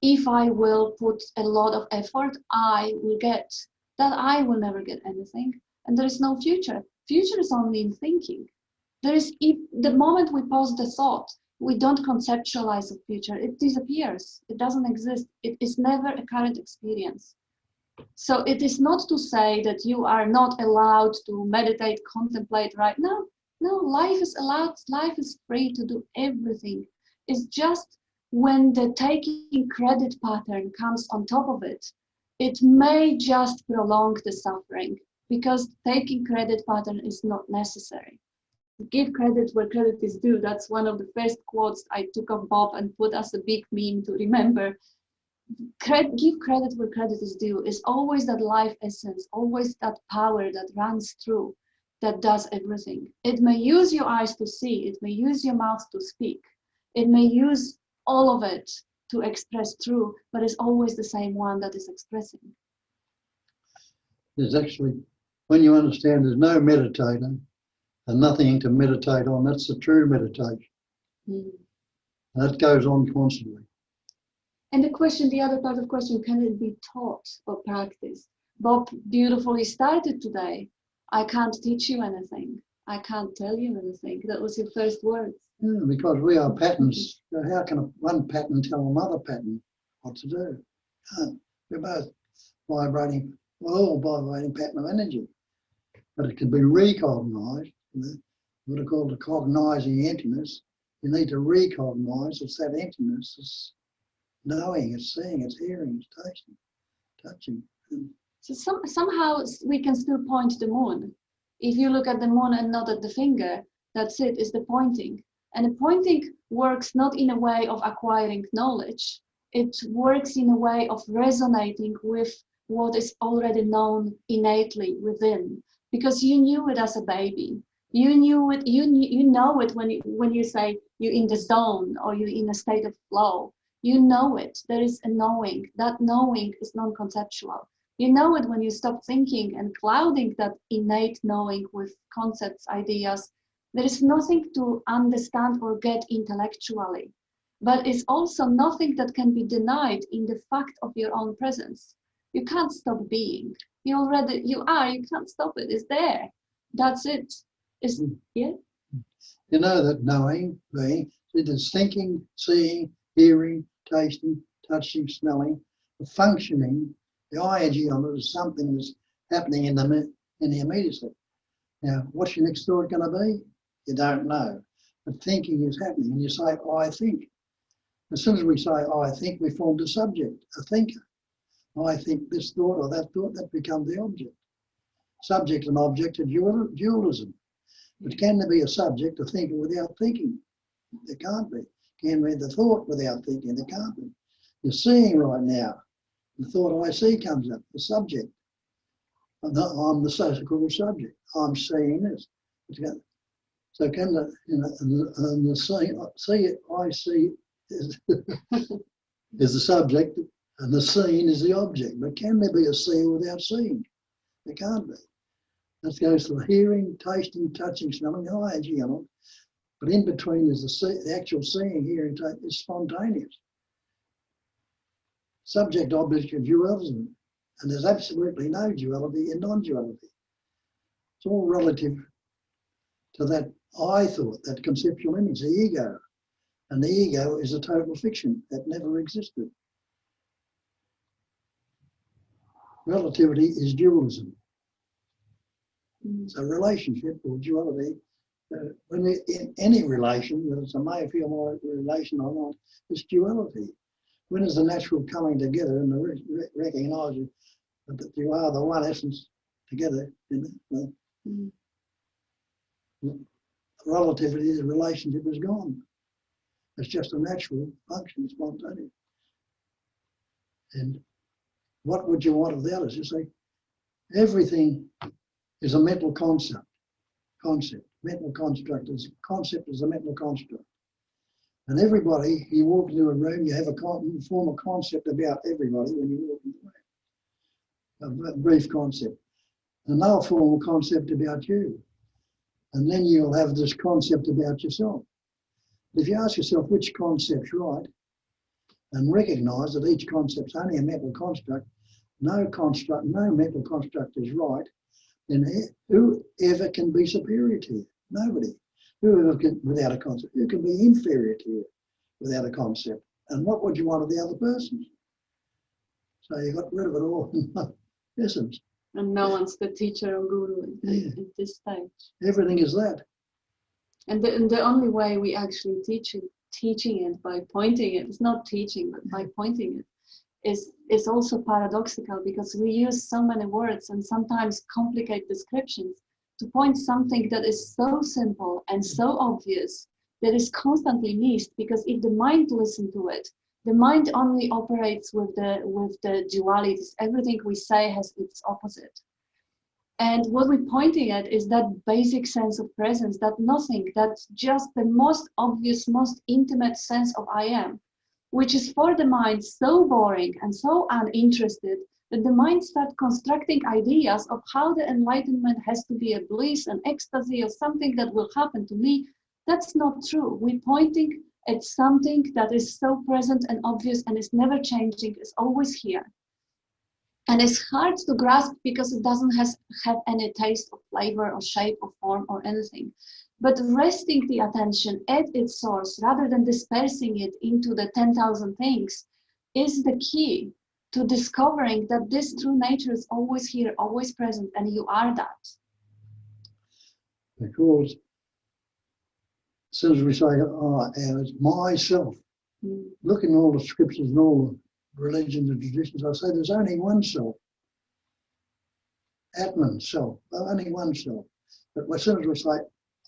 If I will put a lot of effort, I will get. That I will never get anything. And there is no future. Future is only in thinking. The moment we pause the thought, we don't conceptualize the future. It disappears. It doesn't exist. It is never a current experience. So it is not to say that you are not allowed to meditate, contemplate right now. No, life is allowed, life is free to do everything. It's just when the taking credit pattern comes on top of it, it may just prolong the suffering, because taking credit pattern is not necessary. Give credit where credit is due. That's one of the first quotes I took of Bob and put as a big meme to remember. Give credit where credit is due is always that life essence, always that power that runs through, that does everything. It may use your eyes to see, it may use your mouth to speak, it may use all of it to express true, but it's always the same one that is expressing.
There's actually, when you understand there's no meditator and nothing to meditate on, that's the true meditation. That goes on constantly.
And the other part of the question, can it be taught or practiced? Bob beautifully started today. I can't teach you anything. I can't tell you anything. That was your first words.
Yeah, because we are patterns. So how can one pattern tell another pattern what to do? Can't. We're both vibrating, all vibrating pattern of energy. But it can be recognised, what are called the cognising emptiness. You need to recognize it's that emptiness, it's knowing, it's seeing, it's hearing, it's tasting, touching.
So somehow we can still point to the moon. If you look at the moon and not at the finger, that's it, is the pointing. And the pointing works not in a way of acquiring knowledge. It works in a way of resonating with what is already known innately within. Because you knew it as a baby. You knew it, you know it when you say you're in the zone or you're in a state of flow. You know it, there is a knowing. That knowing is non-conceptual. You know it when you stop thinking and clouding that innate knowing with concepts, ideas. There is nothing to understand or get intellectually, but it's also nothing that can be denied in the fact of your own presence. You can't stop being. You are, you can't stop it, it's there. That's it. Yeah?
You know that knowing, being, it is thinking, seeing, hearing, tasting, touching, smelling, the functioning, the ing on it is something that's happening in the immediacy. Now, what's your next thought going to be? You don't know. But thinking is happening, and you say, I think. As soon as we say, I think, we form the subject, a thinker. I think this thought or that thought, that becomes the object. Subject and object are dualism. But can there be a subject, a thinker, without thinking? There can't be. Can there be the thought without thinking? There can't be. You're seeing right now. The thought I see comes up, the subject. I'm the so-called subject. I'm seeing this. So can the see I see is, is the subject and the seen is the object. But can there be a seeing without seeing? There can't be. That goes to hearing, tasting, touching, smelling, ing. But in between is the actual seeing, hearing, tasting is spontaneous. Subject-object dualism, and there's absolutely no duality in non-duality. It's all relative to that I thought, that conceptual image, the ego. And the ego is a total fiction that never existed. Relativity is dualism. So relationship or duality, when in any relation, whether it's a male female relation or not, it's duality. When is the natural coming together and the recognising that you are the one essence together? Relativity, the relationship is gone. It's just a natural function, spontaneous. And what would you want of the others? You say, everything is a mental concept. Mental construct is a mental construct. And everybody, you walk into a room, you have you form a concept about everybody when you walk into the room. A brief concept. And they'll form a concept about you. And then you'll have this concept about yourself. If you ask yourself which concept's right, and recognise that each concept's only a mental construct, no mental construct is right, then whoever can be superior to you? Nobody. Whoever can, without a concept, who can be inferior to you without a concept? And what would you want of the other person? So you got rid of it all in essence.
And no one's the teacher or guru at this stage.
Everything is that.
And the only way we actually teaching it by pointing it, it's not teaching, but by pointing it, is also paradoxical, because we use so many words and sometimes complicate descriptions to point something that is so simple and so obvious that is constantly missed. Because if the mind listens to it, the mind only operates with the dualities. Everything we say has its opposite. And what we're pointing at is that basic sense of presence, that nothing, that's just the most obvious, most intimate sense of I am, which is for the mind so boring and so uninterested that the mind starts constructing ideas of how the enlightenment has to be a bliss and ecstasy or something that will happen to me. That's not true. We're pointing at something that is so present and obvious and is never changing, is always here. And it's hard to grasp because it doesn't have any taste of flavor or shape or form or anything. But resting the attention at its source rather than dispersing it into the 10,000 things is the key to discovering that this true nature is always here, always present, and you are that.
Because As soon as we say, I am, it's myself. Look in all the scriptures and all the religions and traditions, I say there's only one self. Atman, self, only one self. But as soon as we say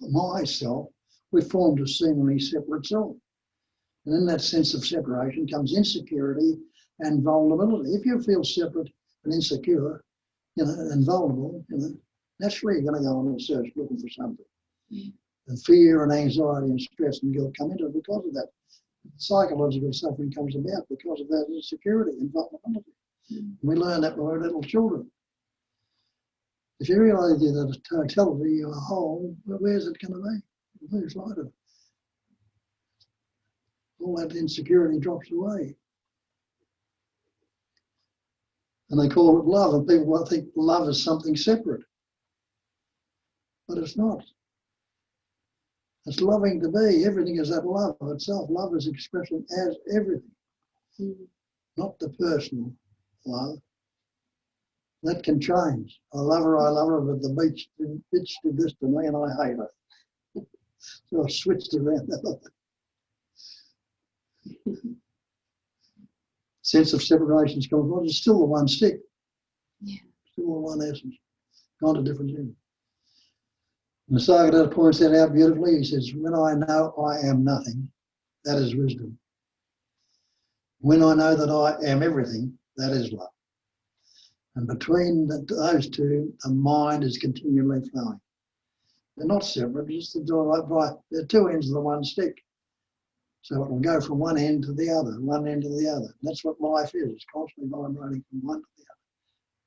myself, we formed a seemingly separate self. And in that sense of separation comes insecurity and vulnerability. If you feel separate and insecure, and vulnerable, naturally you're going to go on a search looking for something. And fear and anxiety and stress and guilt come into it because of that. Psychological suffering comes about because of that insecurity and vulnerability. We learn that when we're little children. If you realise that a totality, you're a whole, well, where's it going to be? Where's light of it? All that insecurity drops away. And they call it love, and people think love is something separate. But it's not. It's loving to be. Everything is that love of itself. Love is expression as everything, not the personal love. That can change. I love her, but the bitch did this to me and I hate her. So I switched around that. Sense of separation is gone. Well, it's still the one stick. Yeah. Still the one essence. Gone to different things. And the Sayadaw points that out beautifully. He says, when I know I am nothing, that is wisdom. When I know that I am everything, that is love. And between those two, the mind is continually flowing. They're not separate, just they're two ends of the one stick. So it will go from one end to the other, one end to the other. That's what life is. It's constantly vibrating from one to the other.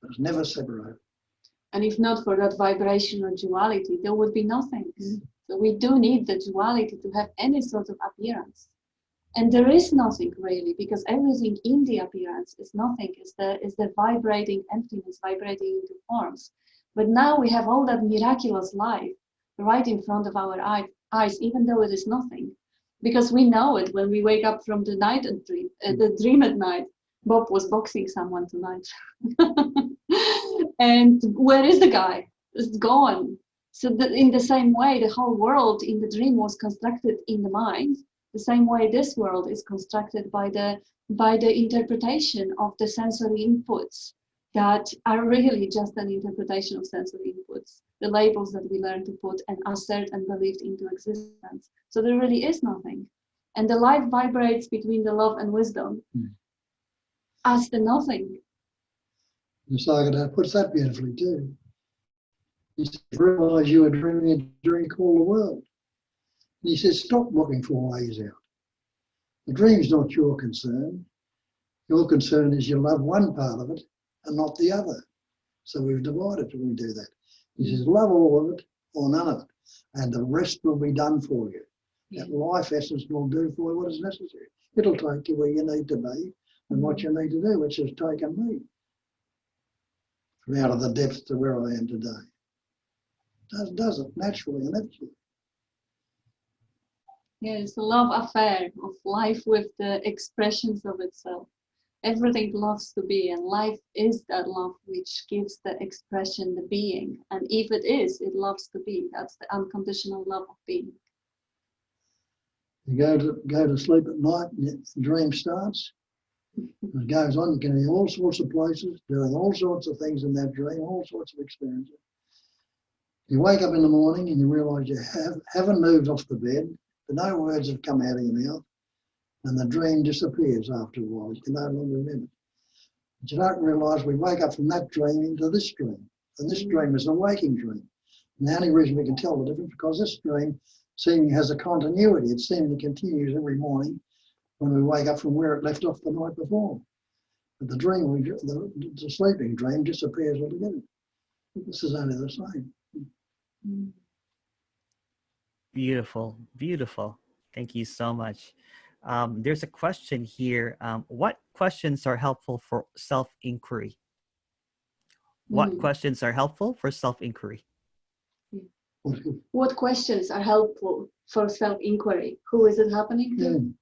But it's never separated.
And if not for that vibrational duality, there would be nothing. So we do need the duality to have any sort of appearance. And there is nothing really, because everything in the appearance is nothing, is the vibrating emptiness, vibrating into forms. But now we have all that miraculous life right in front of our eyes, even though it is nothing. Because we know it when we wake up from the night and the dream at night. Bob was boxing someone tonight. And where is the guy? It's gone. So that in the same way, the whole world in the dream was constructed in the mind. The same way this world is constructed by the interpretation of the sensory inputs that are really just an interpretation of sensory inputs, the labels that we learn to put and assert and believed into existence. So there really is nothing. And the life vibrates between the love and wisdom as the nothing.
The Sayadaw puts that beautifully too. He says, realise you are dreaming a dream called the world. And he says, stop looking for ways out. The dream's not your concern. Your concern is you love one part of it and not the other. So we've divided when we do that. He says, love all of it or none of it, and the rest will be done for you. That life essence will do for you what is necessary. It'll take you where you need to be and what you need to do, which has taken me from out of the depths to where I am today. Does it naturally and absolutely.
Yes, a love affair of life with the expressions of itself. Everything loves to be, and life is that love which gives the expression, the being. And if it is, it loves to be. That's the unconditional love of being.
You go to sleep at night and the dream starts. It goes on, you can be all sorts of places, doing all sorts of things in that dream, all sorts of experiences. You wake up in the morning and you realise you haven't moved off the bed, no words have come out of your mouth, and the dream disappears after a while. You can no longer remember. But you don't realise we wake up from that dream into this dream. And this dream is a waking dream. And the only reason we can tell the difference is because this dream seemingly has a continuity. It seemingly continues every morning when we wake up from where it left off the night before. But the dream, the sleeping dream disappears altogether. This is only the same.
Beautiful, beautiful. Thank you so much. There's a question here. What questions are helpful for self-inquiry? What questions are helpful for self-inquiry?
What questions are helpful for self-inquiry? Who is it happening to?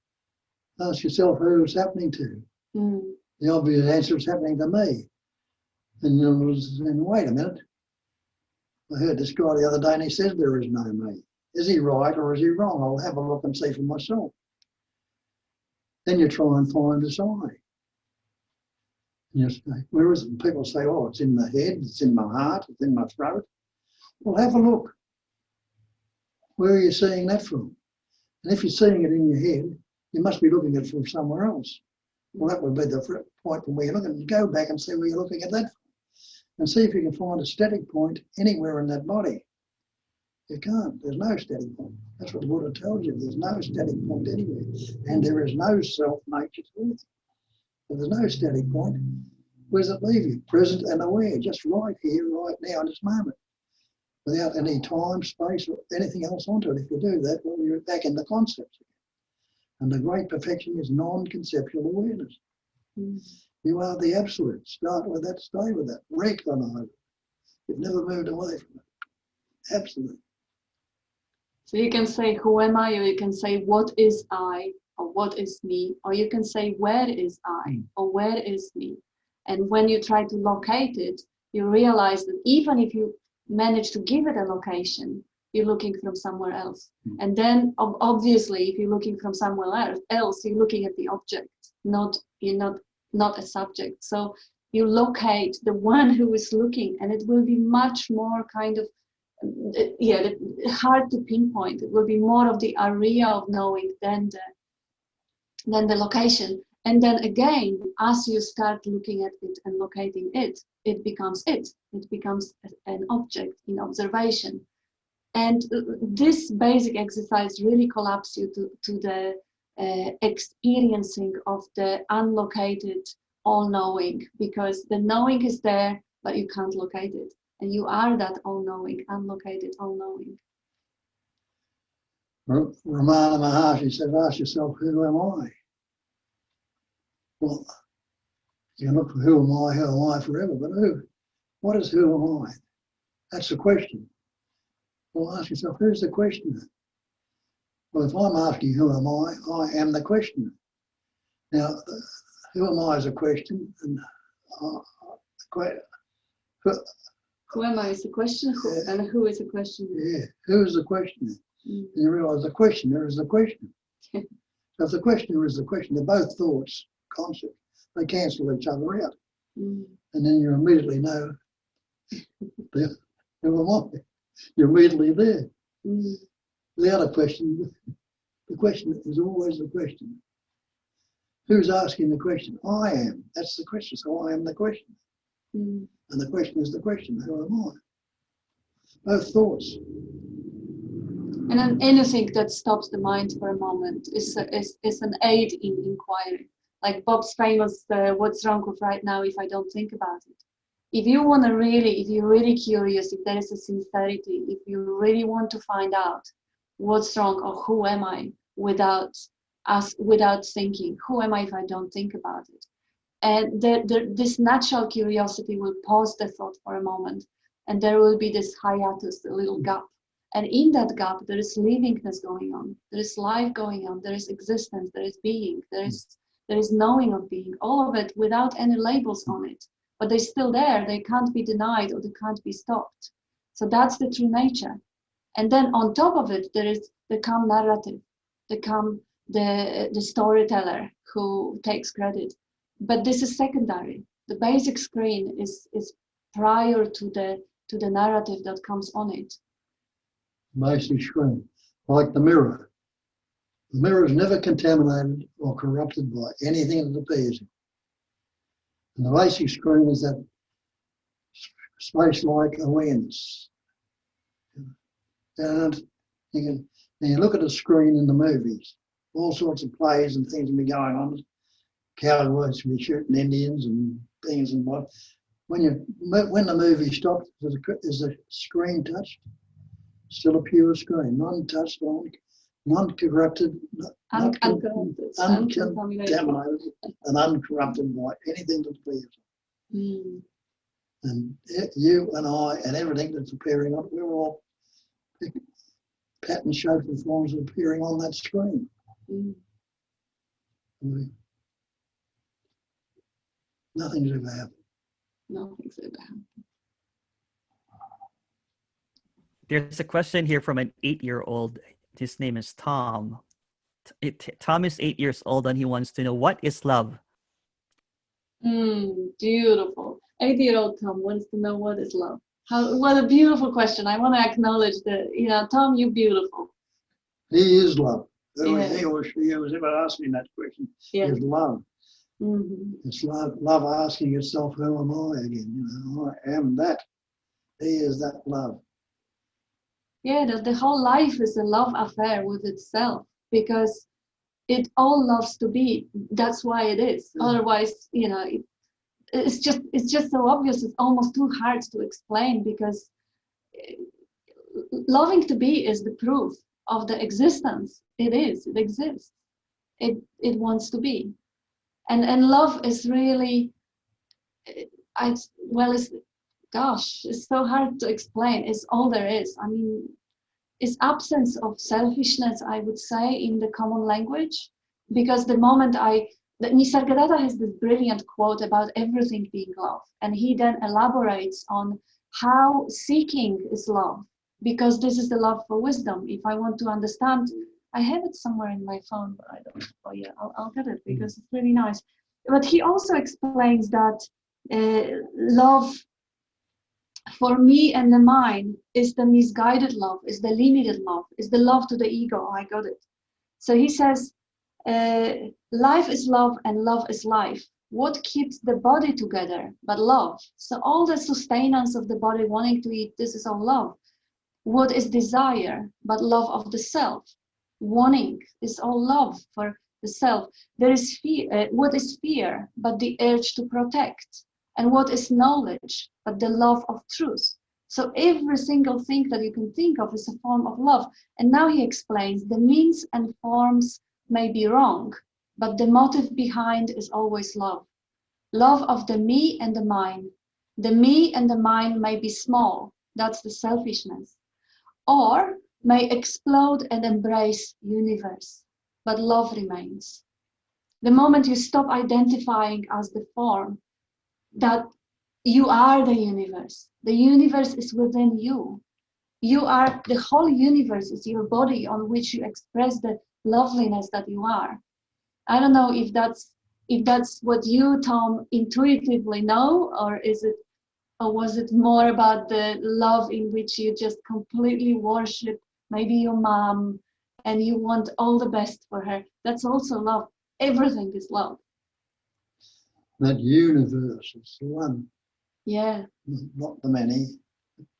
Ask yourself who it's happening to. The obvious answer is happening to me. And wait a minute. I heard this guy the other day and he says there is no me. Is he right or is he wrong? I'll have a look and see for myself. Then you try and find this I. You say, where is it? People say, oh, it's in the head, it's in my heart, it's in my throat. Well, have a look. Where are you seeing that from? And if you're seeing it in your head, you must be looking at it from somewhere else. Well, that would be the point from where you're looking. Go back and see where you're looking at that from. And see if you can find a static point anywhere in that body. You can't. There's no static point. That's what the Buddha told you. There's no static point anywhere. And there is no self-nature to it. If there's no static point, where does it leave you? Present and aware, just right here, right now, in this moment. Without any time, space, or anything else onto it. If you do that, well, you're back in the concepts again. And the great perfection is non-conceptual awareness. You are the absolute. Start with that, stay with that. Recognize it. You've never moved away from it. Absolute.
So you can say, who am I? Or you can say, what is I? Or what is me? Or you can say, where is I? Or where is me? And when you try to locate it, you realize that even if you manage to give it a location, you're looking from somewhere else. And then obviously, if you're looking from somewhere else, you're looking at the object, you're not a subject. So you locate the one who is looking, and it will be much more kind of, hard to pinpoint. It will be more of the area of knowing than the location. And then again, as you start looking at it and locating it, it becomes it. It becomes an object in observation. And this basic exercise really collapses you to the experiencing of the unlocated all-knowing, because the knowing is there, but you can't locate it. And you are that all-knowing, unlocated all-knowing.
Ramana Maharshi said, ask yourself, who am I? Well, you can look for who am I forever, but what is who am I? That's the question. Well, ask yourself, who's the questioner? Well, if I'm asking who am I am the questioner. Now, who am I is a question, and
who am I is the question, and who is the questioner?
Yeah, who is the questioner? And you realise the questioner is the question. So if the questioner is the question, they're both thoughts, concepts. They cancel each other out. And then you immediately know who am I? You're immediately there. Without a question, the question is always the question. Who's asking the question? I am. That's the question. So I am the question. And the question is the question. Who am I? Both thoughts.
And then anything that stops the mind for a moment is an aid in inquiry. Like Bob's famous, what's wrong with right now if I don't think about it? If you're really curious, if there is a sincerity, if you really want to find out what's wrong or who am I without thinking, who am I if I don't think about it? And this natural curiosity will pause the thought for a moment, and there will be this hiatus, a little gap. And in that gap, there is livingness going on. There is life going on. There is existence. There is being. There is knowing of being. All of it without any labels on it. But they're still there. They can't be denied or they can't be stopped. So that's the true nature. And then on top of it, there come narrative. There come the storyteller who takes credit. But this is secondary. The basic screen is prior to the narrative that comes on it.
Basic screen, like the mirror. The mirror is never contaminated or corrupted by anything that appears. And the basic screen is that space-like awareness. And you look at a screen in the movies, all sorts of plays and things will be going on. Cowboys will be shooting Indians and things and what. When the movie stops, is the screen touched? Still a pure screen, non-touched, non-corrupted, uncontaminated, and uncorrupted by anything that appears. And you and I and everything that's appearing on it, we're all pattern, shapes and forms appearing on that screen. Nothing's ever happened.
Nothing's ever happened.
There's a question here from an 8-year-old. His name is Tom. Tom is 8 years old and he wants to know, what is love?
Beautiful. 8-year-old Tom wants to know what is love. What a beautiful question. I want to acknowledge that, Tom, you're beautiful.
He is love.
Yeah.
He or she, whoever asked me that question,
Yeah.
is love.
Mm-hmm.
It's love asking itself, who am I again? I am that. He is that love.
Yeah, the whole life is a love affair with itself, because it all loves to be. That's why it is.
Yeah.
Otherwise, it's just so obvious. It's almost too hard to explain, because loving to be is the proof of the existence. It is. It exists. It wants to be, and love is really. It's so hard to explain. It's all there is. I mean, it's absence of selfishness, I would say, in the common language, because the moment Nisargadatta has this brilliant quote about everything being love, and he then elaborates on how seeking is love, because this is the love for wisdom. If I want to understand, I have it somewhere in my phone, but I don't. Oh yeah, I'll get it, because it's really nice. But he also explains that love for me and the mind is the misguided love, is the limited love, is the love to the ego. Oh, I got it. So he says, life is love and love is life. What keeps the body together but love? So all the sustenance of the body, wanting to eat, this is all love. What is desire but love of the self? Wanting is all love for the self. There is fear. What is fear but the urge to protect? And what is knowledge but the love of truth? So every single thing that you can think of is a form of love. And now he explains the means and forms may be wrong, but the motive behind is always love. Love of the me and the mine. The me and the mine may be small, that's the selfishness, or may explode and embrace universe, but love remains. The moment you stop identifying as the form, that you are the universe. The universe is within you. You are, the whole universe is your body on which you express the loveliness that you are. I don't know if that's what you, Tom, intuitively know, or was it more about the love in which you just completely worship maybe your mom and you want all the best for her? That's also love. Everything is love.
That universe is the one.
Yeah.
Not the many.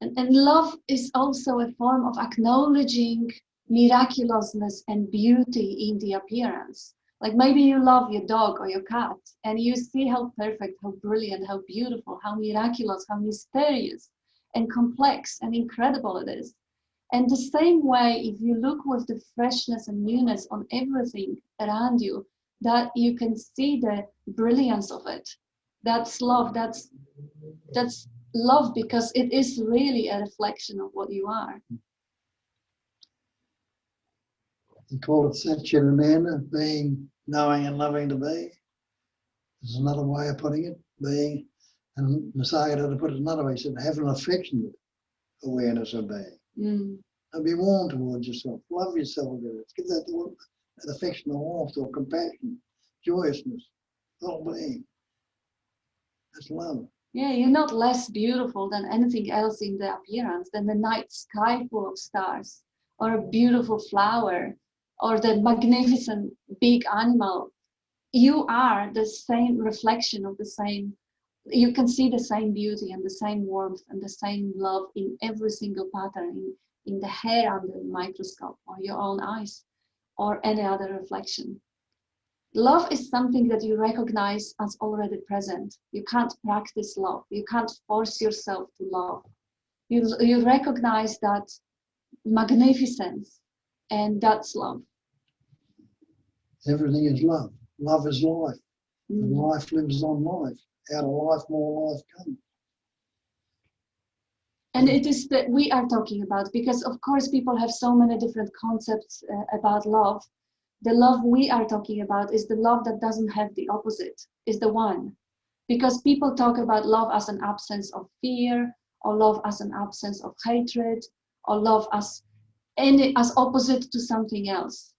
And love is also a form of acknowledging miraculousness and beauty in the appearance. Like maybe you love your dog or your cat and you see how perfect, how brilliant, how beautiful, how miraculous, how mysterious and complex and incredible it is. And the same way, if you look with the freshness and newness on everything around you, that you can see the brilliance of it. That's love. That's love, because it is really a reflection of what you are.
You call it Satchitananda, being, knowing and loving to be. There's another way of putting it, being, and Nisargadatta put it another way, he said, have an affectionate awareness of being. And be warm towards yourself, love yourself, give that affection or warmth or compassion, joyousness, well-being. That's love.
Yeah, you're not less beautiful than anything else in the appearance, than the night sky full of stars, or a beautiful flower, or the magnificent big animal. You are the same reflection of the same. You can see the same beauty and the same warmth and the same love in every single pattern, in the hair under the microscope, or your own eyes, or any other reflection. Love is something that you recognize as already present. You can't practice love. You can't force yourself to love. You recognize that magnificence, and that's love.
Everything is love. Love is life. And life lives on life. Out of life, more life comes.
And it is that we are talking about, because of course people have so many different concepts about love. The love we are talking about is the love that doesn't have the opposite, is the one. Because people talk about love as an absence of fear, or love as an absence of hatred, or love as opposite to something else.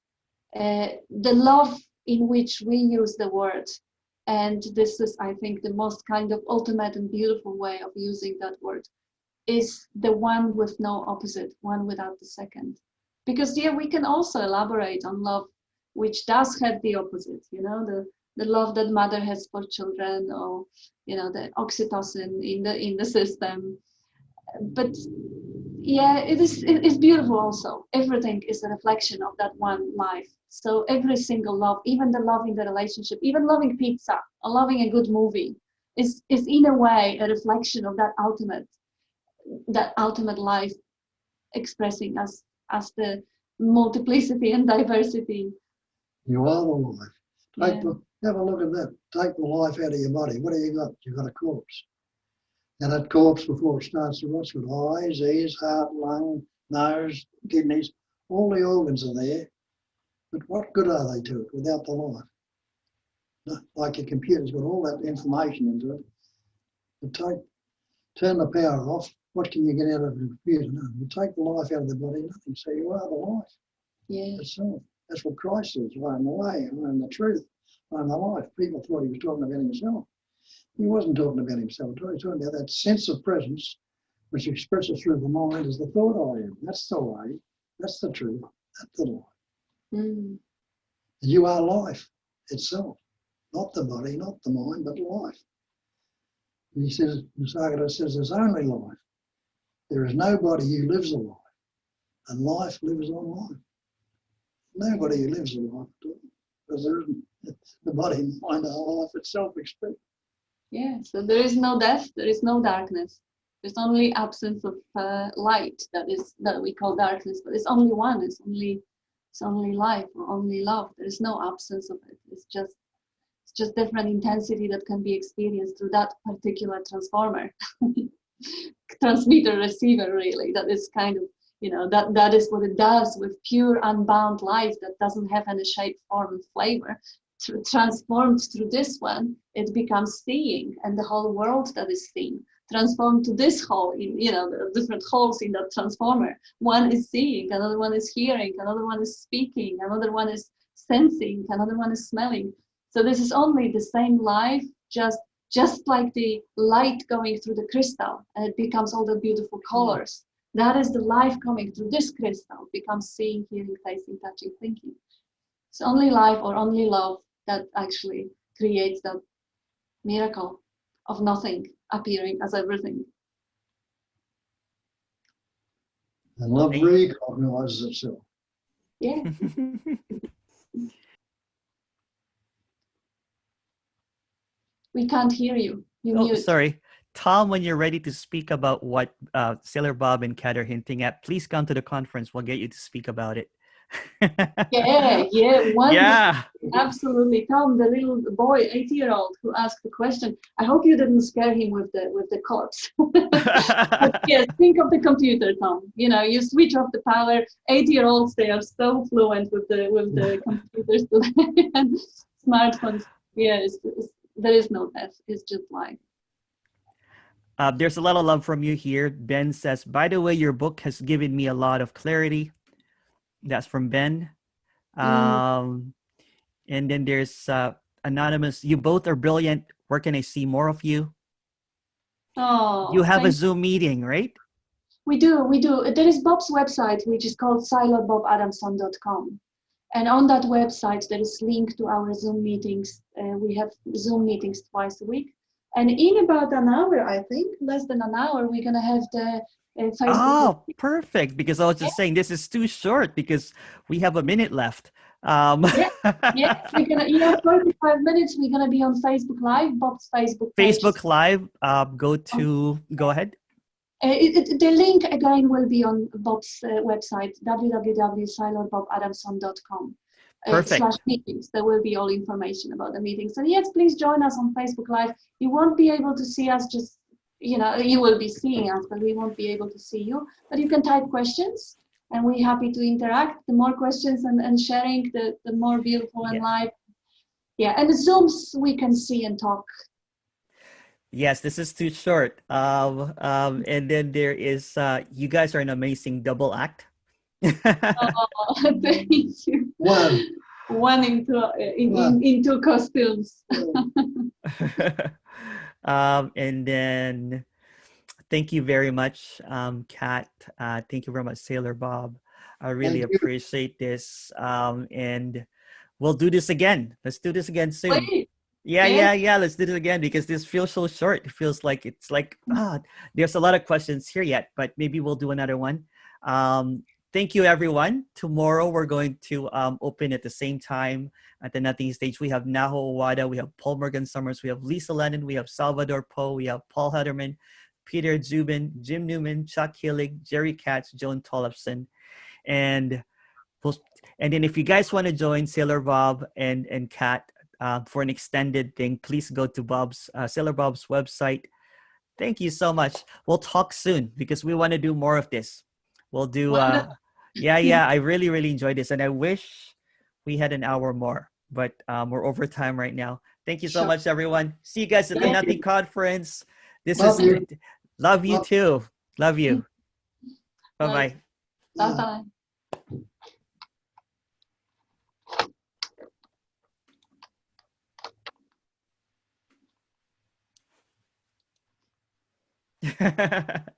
The love in which we use the word, and this is, I think, the most kind of ultimate and beautiful way of using that word, is the one with no opposite, one without the second. Because here we can also elaborate on love which does have the opposite, you know, the love that mother has for children, or, you know, the oxytocin in the system. But yeah, it's beautiful also. Everything is a reflection of that one life. So every single love, even the love in the relationship, even loving pizza or loving a good movie, is in a way a reflection of that ultimate life, expressing as the multiplicity and diversity.
You are the life.
Yeah.
Have a look at that. Take the life out of your body. What have you got? You've got a corpse. And that corpse, before it starts to rot, has got eyes, ears, heart, lung, nose, kidneys, all the organs are there. But what good are they to it without the life? Like your computer's got all that information into it. But turn the power off. What can you get out of the computer? No. You take the life out of the body, nothing. So you are the life.
Yeah.
That's what Christ says. I am the way, I am the truth, I am the life. People thought he was talking about himself. He wasn't talking about himself. He was talking about that sense of presence which expresses through the mind as the thought I am. That's the way. That's the truth. That's the life.
Mm.
You are life itself. Not the body, not the mind, but life. And he says, Sagara says, there's only life. There is nobody who lives a life. And life lives on life. Nobody who lives a life at all. Because there isn't. The body and mind are life itself expressed.
Yeah, so there is no death, there is no darkness. There's only absence of light that we call darkness, but it's only one. It's only life or only love. There is no absence of it. It's just different intensity that can be experienced through that particular transformer, transmitter receiver. Really, that is kind of, you know, that is what it does with pure unbound life that doesn't have any shape, form, and flavor. Transformed through this one, it becomes seeing, and the whole world that is seen transformed to this whole, you know, the different holes in that transformer. One is seeing, another one is hearing, another one is speaking, another one is sensing, another one is smelling. So this is only the same life, just like the light going through the crystal, and it becomes all the beautiful colors. That is the life coming through this crystal, becomes seeing, hearing, tasting, touching, thinking. It's only life or only love that actually creates that miracle of nothing appearing as everything.
And love recognizes itself.
Yeah. We can't hear you. You
Oh,
mute.
sorry. Tom, when you're ready to speak about what Sailor Bob and Kat are hinting at, please come to the conference. We'll get you to speak about it.
Yeah,
Yeah.
Absolutely. Tom, the little boy, 8-year-old, who asked the question. I hope you didn't scare him with the corpse. But yes, think of the computer, Tom. You know, you switch off the power. 8-year-olds, they are so fluent with the computers today and smartphones. Yeah, there is no death. It's just life.
There's a lot of love from you here. Ben says, by the way, your book has given me a lot of clarity. That's from Ben. And then there's Anonymous. You both are brilliant. Where can I see more of you?
Oh,
You have a Zoom meeting, right?
We do. There is Bob's website, which is called silotbobadamson.com. And on that website, there is link to our Zoom meetings. We have Zoom meetings twice a week. And in about an hour, I think, less than an hour, we're going to have the Facebook.
Oh, perfect. Because I was just saying this is too short because we have a minute left.
Yeah, we're going to, 45 minutes, we're going to be on Facebook Live, Bob's Facebook page.
Facebook Live, go ahead.
The link again will be on Bob's website, www.silotbobadamson.com. /meetings. There will be all information about the meetings. So yes, please join us on Facebook Live. You won't be able to see us, just, you will be seeing us, but we won't be able to see you. But you can type questions, and we're happy to interact. The more questions and sharing, the more beautiful and live. Yeah, and the Zooms we can see and talk.
Yes, this is too short. And then there is you guys are an amazing double act.
Oh, thank you.
One.
One in two costumes.
And then thank you very much, Kat. Thank you very much, Sailor Bob. I really
Thank you.
appreciate this. And we'll do this again. Let's do this again soon.
Wait,
Yeah,
yes.
Let's do this again because this feels so short. It feels like there's a lot of questions here yet, but maybe we'll do another one. Thank you, everyone. Tomorrow we're going to open at the same time at the Nothing Stage. We have Naho Owada, we have Paul Morgan Summers, we have Lisa Lennon, we have Salvador Poe, we have Paul Hederman, Peter Zubin, Jim Newman, Chuck Hillig, Jerry Katz, Joan Tollefson, and and then if you guys want to join Sailor Bob and Kat for an extended thing, please go to Sailor Bob's website. Thank you so much. We'll talk soon because we want to do more of this. We'll do I really enjoyed this, and I wish we had an hour more, but we're over time right now. Thank you so much, everyone. See you guys at the Nothing Conference.
Love you.
Love you too. Love you. Bye-bye.
Bye-bye.